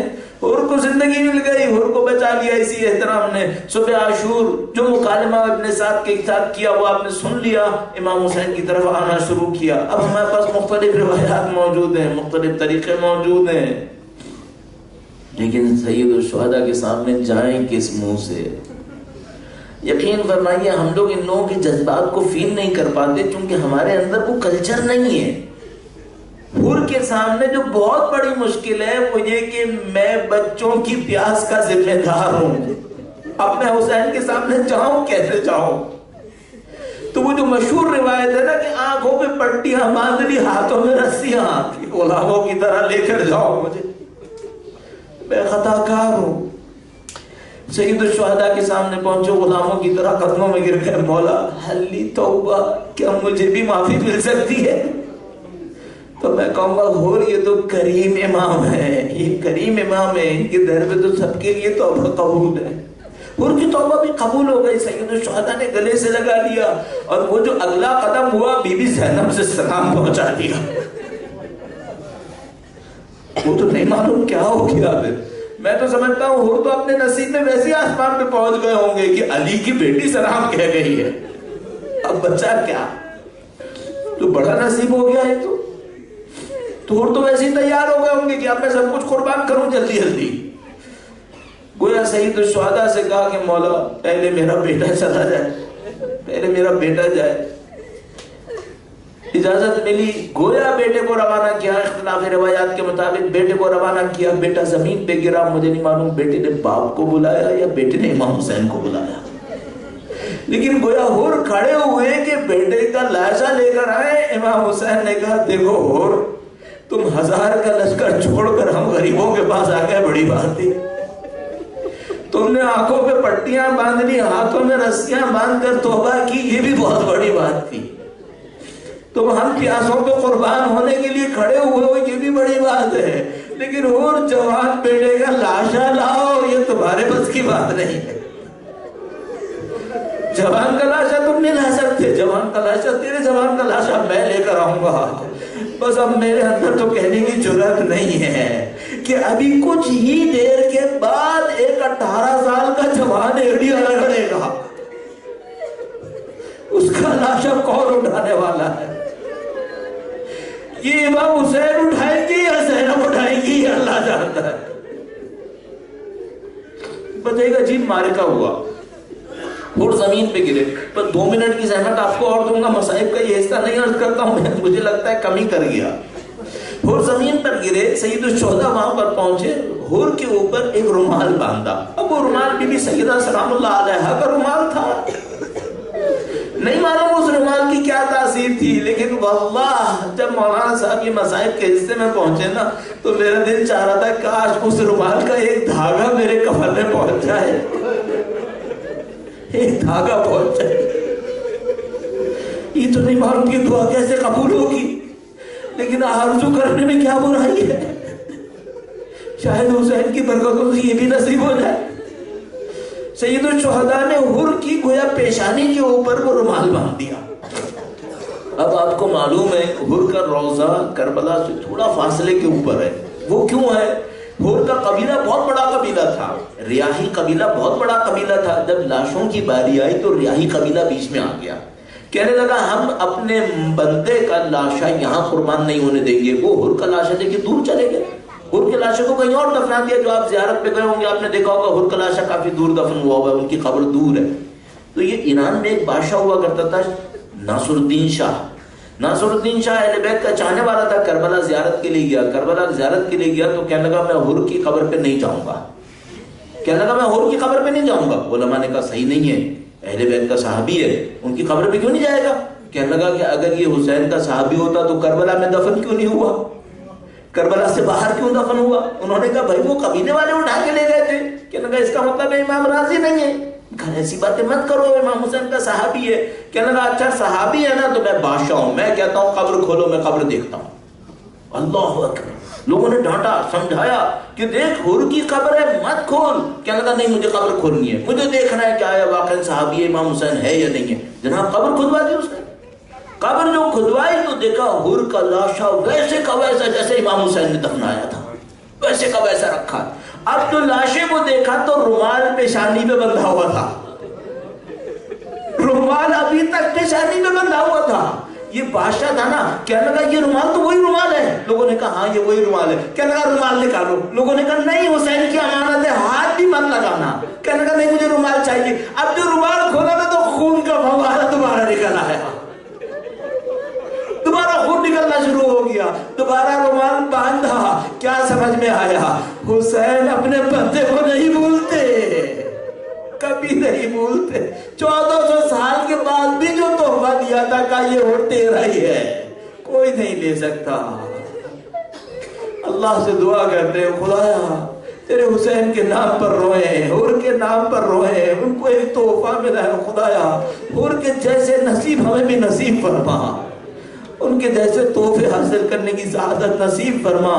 حر کو زندگی مل گئی، حر کو بچا لیا اسی احترام نے. صبح عاشور جو مکالمہ ابن سعد کے ساتھ کیا وہ آپ نے سن لیا، امام حسین کی طرف آنا شروع کیا. اب ہمارے پاس مختلف روایات موجود ہیں، مختلف طریقے موجود ہیں، لیکن سید الشہداء کے سامنے جائیں کس منہ سے؟ یقین فرمائیے ہم لوگ ان لوگوں کے جذبات کو فیل نہیں کر پاتے کیونکہ ہمارے اندر وہ کلچر نہیں ہے. حر کے سامنے جو بہت بڑی مشکل ہے وہ یہ کہ میں بچوں کی پیاس کا ذمہ دار ہوں، اپنے حسین کے سامنے جاؤں کیسے جاؤں؟ تو وہ جو مشہور روایت ہے نا کہ آنکھوں پہ پٹیاں باندھ لی، ہاتھوں میں رسیاں، غلاموں کی طرح لے کر جاؤ مجھے، میں خطا کار ہوں. سید الشہداء کے سامنے پہنچے، غلاموں کی طرح قدموں میں گر گئے، مولا حلی توبہ، کیا مجھے بھی معافی مل سکتی ہے؟ تو میں کہوں گا حر یہ تو کریم امام ہے، یہ کریم امام ہے، ان کے در پہ تو سب کے لیے توبہ قبول ہے. حر کی توبہ بھی قبول ہو گئی. سید الشہداء نے گلے سے لگا لیا اور وہ جو اگلا قدم ہوا بی بی زینب سے سلام پہنچا دیا. وہ تو نہیں معلوم کیا ہو گیا. پھر میں تو سمجھتا ہوں حر تو اپنے نصیب میں ویسے آسمان پہ پہنچ گئے ہوں گے کہ علی کی بیٹی سلام کہہ گئی ہے، اب بچہ کیا، تو بڑا نصیب ہو گیا ہے. تو حر تو ویسے ہی تیار ہو گئے ہوں گے کہ اب میں سب کچھ قربان کروں جلدی جلدی. گویا سید الشہداء سے کہا کہ مولا پہلے میرا بیٹا چلا جائے، پہلے میرا بیٹا جائے. اجازت ملی، گویا بیٹے کو روانہ کیا. اختلاف روایات کے مطابق بیٹے کو روانہ کیا، بیٹا زمین پہ گرا. مجھے نہیں معلوم بیٹے نے باپ کو بلایا یا بیٹے نے امام حسین کو بلایا، لیکن گویا حر کھڑے ہوئے کہ بیٹے کا لاشا لے کر آئے. امام حسین نے کہا دیکھو حر تم 1000 کا لشکر چھوڑ کر ہم غریبوں کے پاس آ گئے، بڑی بات تھی. تم نے آنکھوں پہ پٹیاں باندھ لی، ہاتھوں میں رسیاں باندھ کر توبہ کی، یہ بھی بہت بڑی بات تھی. تم ہم پیاسوں پہ قربان ہونے کے لیے کھڑے ہوئے ہو، یہ بھی بڑی بات ہے. لیکن حر جوان بیٹے کا لاشا لاؤ، یہ تمہارے بس کی بات نہیں ہے. جوان کا لاشا تم نہیں لا سکتے، جوان کا لاشا تیرے جوان کا لاشا میں لے کر آؤں گا. بس اب میرے اندر تو کہنے کی جرات نہیں ہے کہ ابھی کچھ ہی دیر کے بعد ایک 18 سال کا جوان ایڑیاں رگڑے گا، اس کا لاشا کون اٹھانے والا ہے؟ یہ امام حسین اٹھائیں گی یا زینب اٹھائیں گی، اللہ جانتا ہے. بس ایک عجیب معرکہ ہوا، اور زمین پہ گرے. پر 2 منٹ کی زحمت آپ کو اور دوں گا، مصائب کا یہ حصہ نہیں عرض کرتا ہوں میں، مجھے لگتا ہے کمی کر گیا. اور زمین پر گرے، سید الشہداء وہاں پر پہنچے، ہور کے اوپر ایک رومال باندھا. اب وہ رومال بی بی سیدہ سلام اللہ علیہا کا رومال تھا. نہیں معلوم اس رومال کی کیا تاثیر تھی، لیکن واللہ جب مولانا صاحب یہ مصائب کے حصے میں پہنچے نا تو میرا دل چاہ رہا تھا کاش اس رومال کا ایک دھاگا میرے کفن میں پہنچ جائے، ایک دھاگا پہنچ جائے. یہ تو نہیں معلوم کہ دعا کیسے قبول ہوگی، لیکن آرزو کرنے میں کیا برائی ہے. شاید حسین کی برکتوں سے یہ بھی نصیب ہو جائے. سید الشہداء نے ہر کی گویا پیشانی کے اوپر وہ رومال باندھ دیا. اب آپ کو معلوم ہے ہر کا روضہ کربلا سے تھوڑا فاصلے کے اوپر ہے. وہ کیوں ہے؟ ہر کا قبیلہ بہت بڑا قبیلہ تھا، ریاحی قبیلہ بہت بڑا قبیلہ تھا. جب لاشوں کی باری آئی تو ریاحی قبیلہ بیچ میں آ گیا، کہنے لگا ہم اپنے بندے کا لاشا یہاں قربان نہیں ہونے دیں گے. وہ ہر کا لاشا دے کے دور چلے گئے، ہر کے لاشے کو کہیں اور دفنا دیا. جو آپ زیارت پہ گئے ہوں گے آپ نے دیکھا ہوگا ہر کا لاشا کافی دور دفن ہوا ہوا ہے، ان کی قبر دور ہے. تو یہ ایران میں ایک بادشاہ ہوا کرتا تھا ناصر الدین شاہ. ناصر الدین شاہ اہل بیت کا چاہنے والا تھا. کربلا زیارت کے لیے گیا، کربلا زیارت کے لیے گیا تو کہنے لگا میں ہر کی قبر پہ نہیں جاؤں گا. کہنے لگا میں ہر کی قبر پہ نہیں جاؤں گا. علماء نے کہا صحیح نہیں ہے، اہل بیت کا صحابی ہے، ان کی قبر پہ کیوں نہیں جائے گا؟ کہنے لگا کہ اگر یہ حسین کا صحابی ہوتا تو کربلا میں دفن کیوں نہیں ہوا، کربلا سے باہر کیوں دفن ہوا؟ انہوں نے کہا بھائی وہ قبیلے والے اٹھا کے لے گئے تھے. کہنے لگا اس کا مطلب ہے امام راضی نہیں ہے. کہا ایسی باتیں مت کرو، امام حسین کا صحابی ہے. کہنے لگا اچھا صحابی ہے نا تو میں بادشاہ ہوں، میں کہتا ہوں قبر کھولو، میں قبر دیکھتا ہوں. اللہ اکبر. لوگوں نے ڈانٹا سمجھایا کہ دیکھ ہر کی قبر ہے مت کھول. کہنے لگا نہیں مجھے قبر کھولنی ہے، مجھے دیکھنا ہے کہ آیا واقعی صحابی امام حسین ہے یا نہیں ہے. جناب قبر کھدوا دی اس نے. قبر جو کھدوائی تو دیکھا ہر کا لاشا ویسے کا ویسا جیسے امام حسین نے دفنایا تھا، ویسے کا ویسا رکھا. اب تو لاشے کو دیکھا تو رومال پیشانی پہ بندھا ہوا تھا، رومال ابھی تک پیشانی پہ بندھا ہوا تھا. یہ بادشاہ تھا نا، کہنے لگا یہ رومال تو وہی رومال ہے. لوگوں نے کہا ہاں یہ وہی رومال ہے. کہنے لگا رومال نکالو. لوگوں نے کہا نہیں حسین کی امانت ہے، ہاتھ بھی مت لگانا. کہنے لگا نہیں مجھے رومال چاہیے. اب جو رومال کھولا نا تو خون کا فوارہ دوبارہ نکل آیا، دوبارہ خون نکلنا شروع ہو گیا. دوبارہ رومال باندھا. کیا سمجھ میں آیا؟ حسین اپنے بندے کو نہیں بھولتے، کبھی نہیں بھولتے. 1400 سال کے بعد بھی جو تحفہ دیا تھا کہ یہ وہ تیرا ہی ہے، کوئی نہیں لے سکتا. اللہ سے دعا کرتے ہیں خدایا تیرے حسین کے نام پر روئیں، ہر کے نام پر روئیں، ان کو ایک تحفہ ملا ہے. خدایا ہر کے جیسے نصیب ہمیں بھی نصیب فرما، ان کے جیسے تحفے حاصل کرنے کی سعادت نصیب فرما،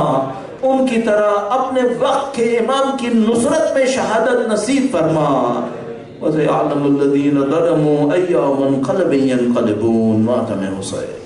ان کی طرح اپنے وقت کے امام کی نصرت میں شہادت نصیب فرما. وَسَيَعْلَمُ الَّذِينَ ظَلَمُوا أَيَّ مُنْقَلَبٍ يَنْقَلِبُونَ. ماتم حسین.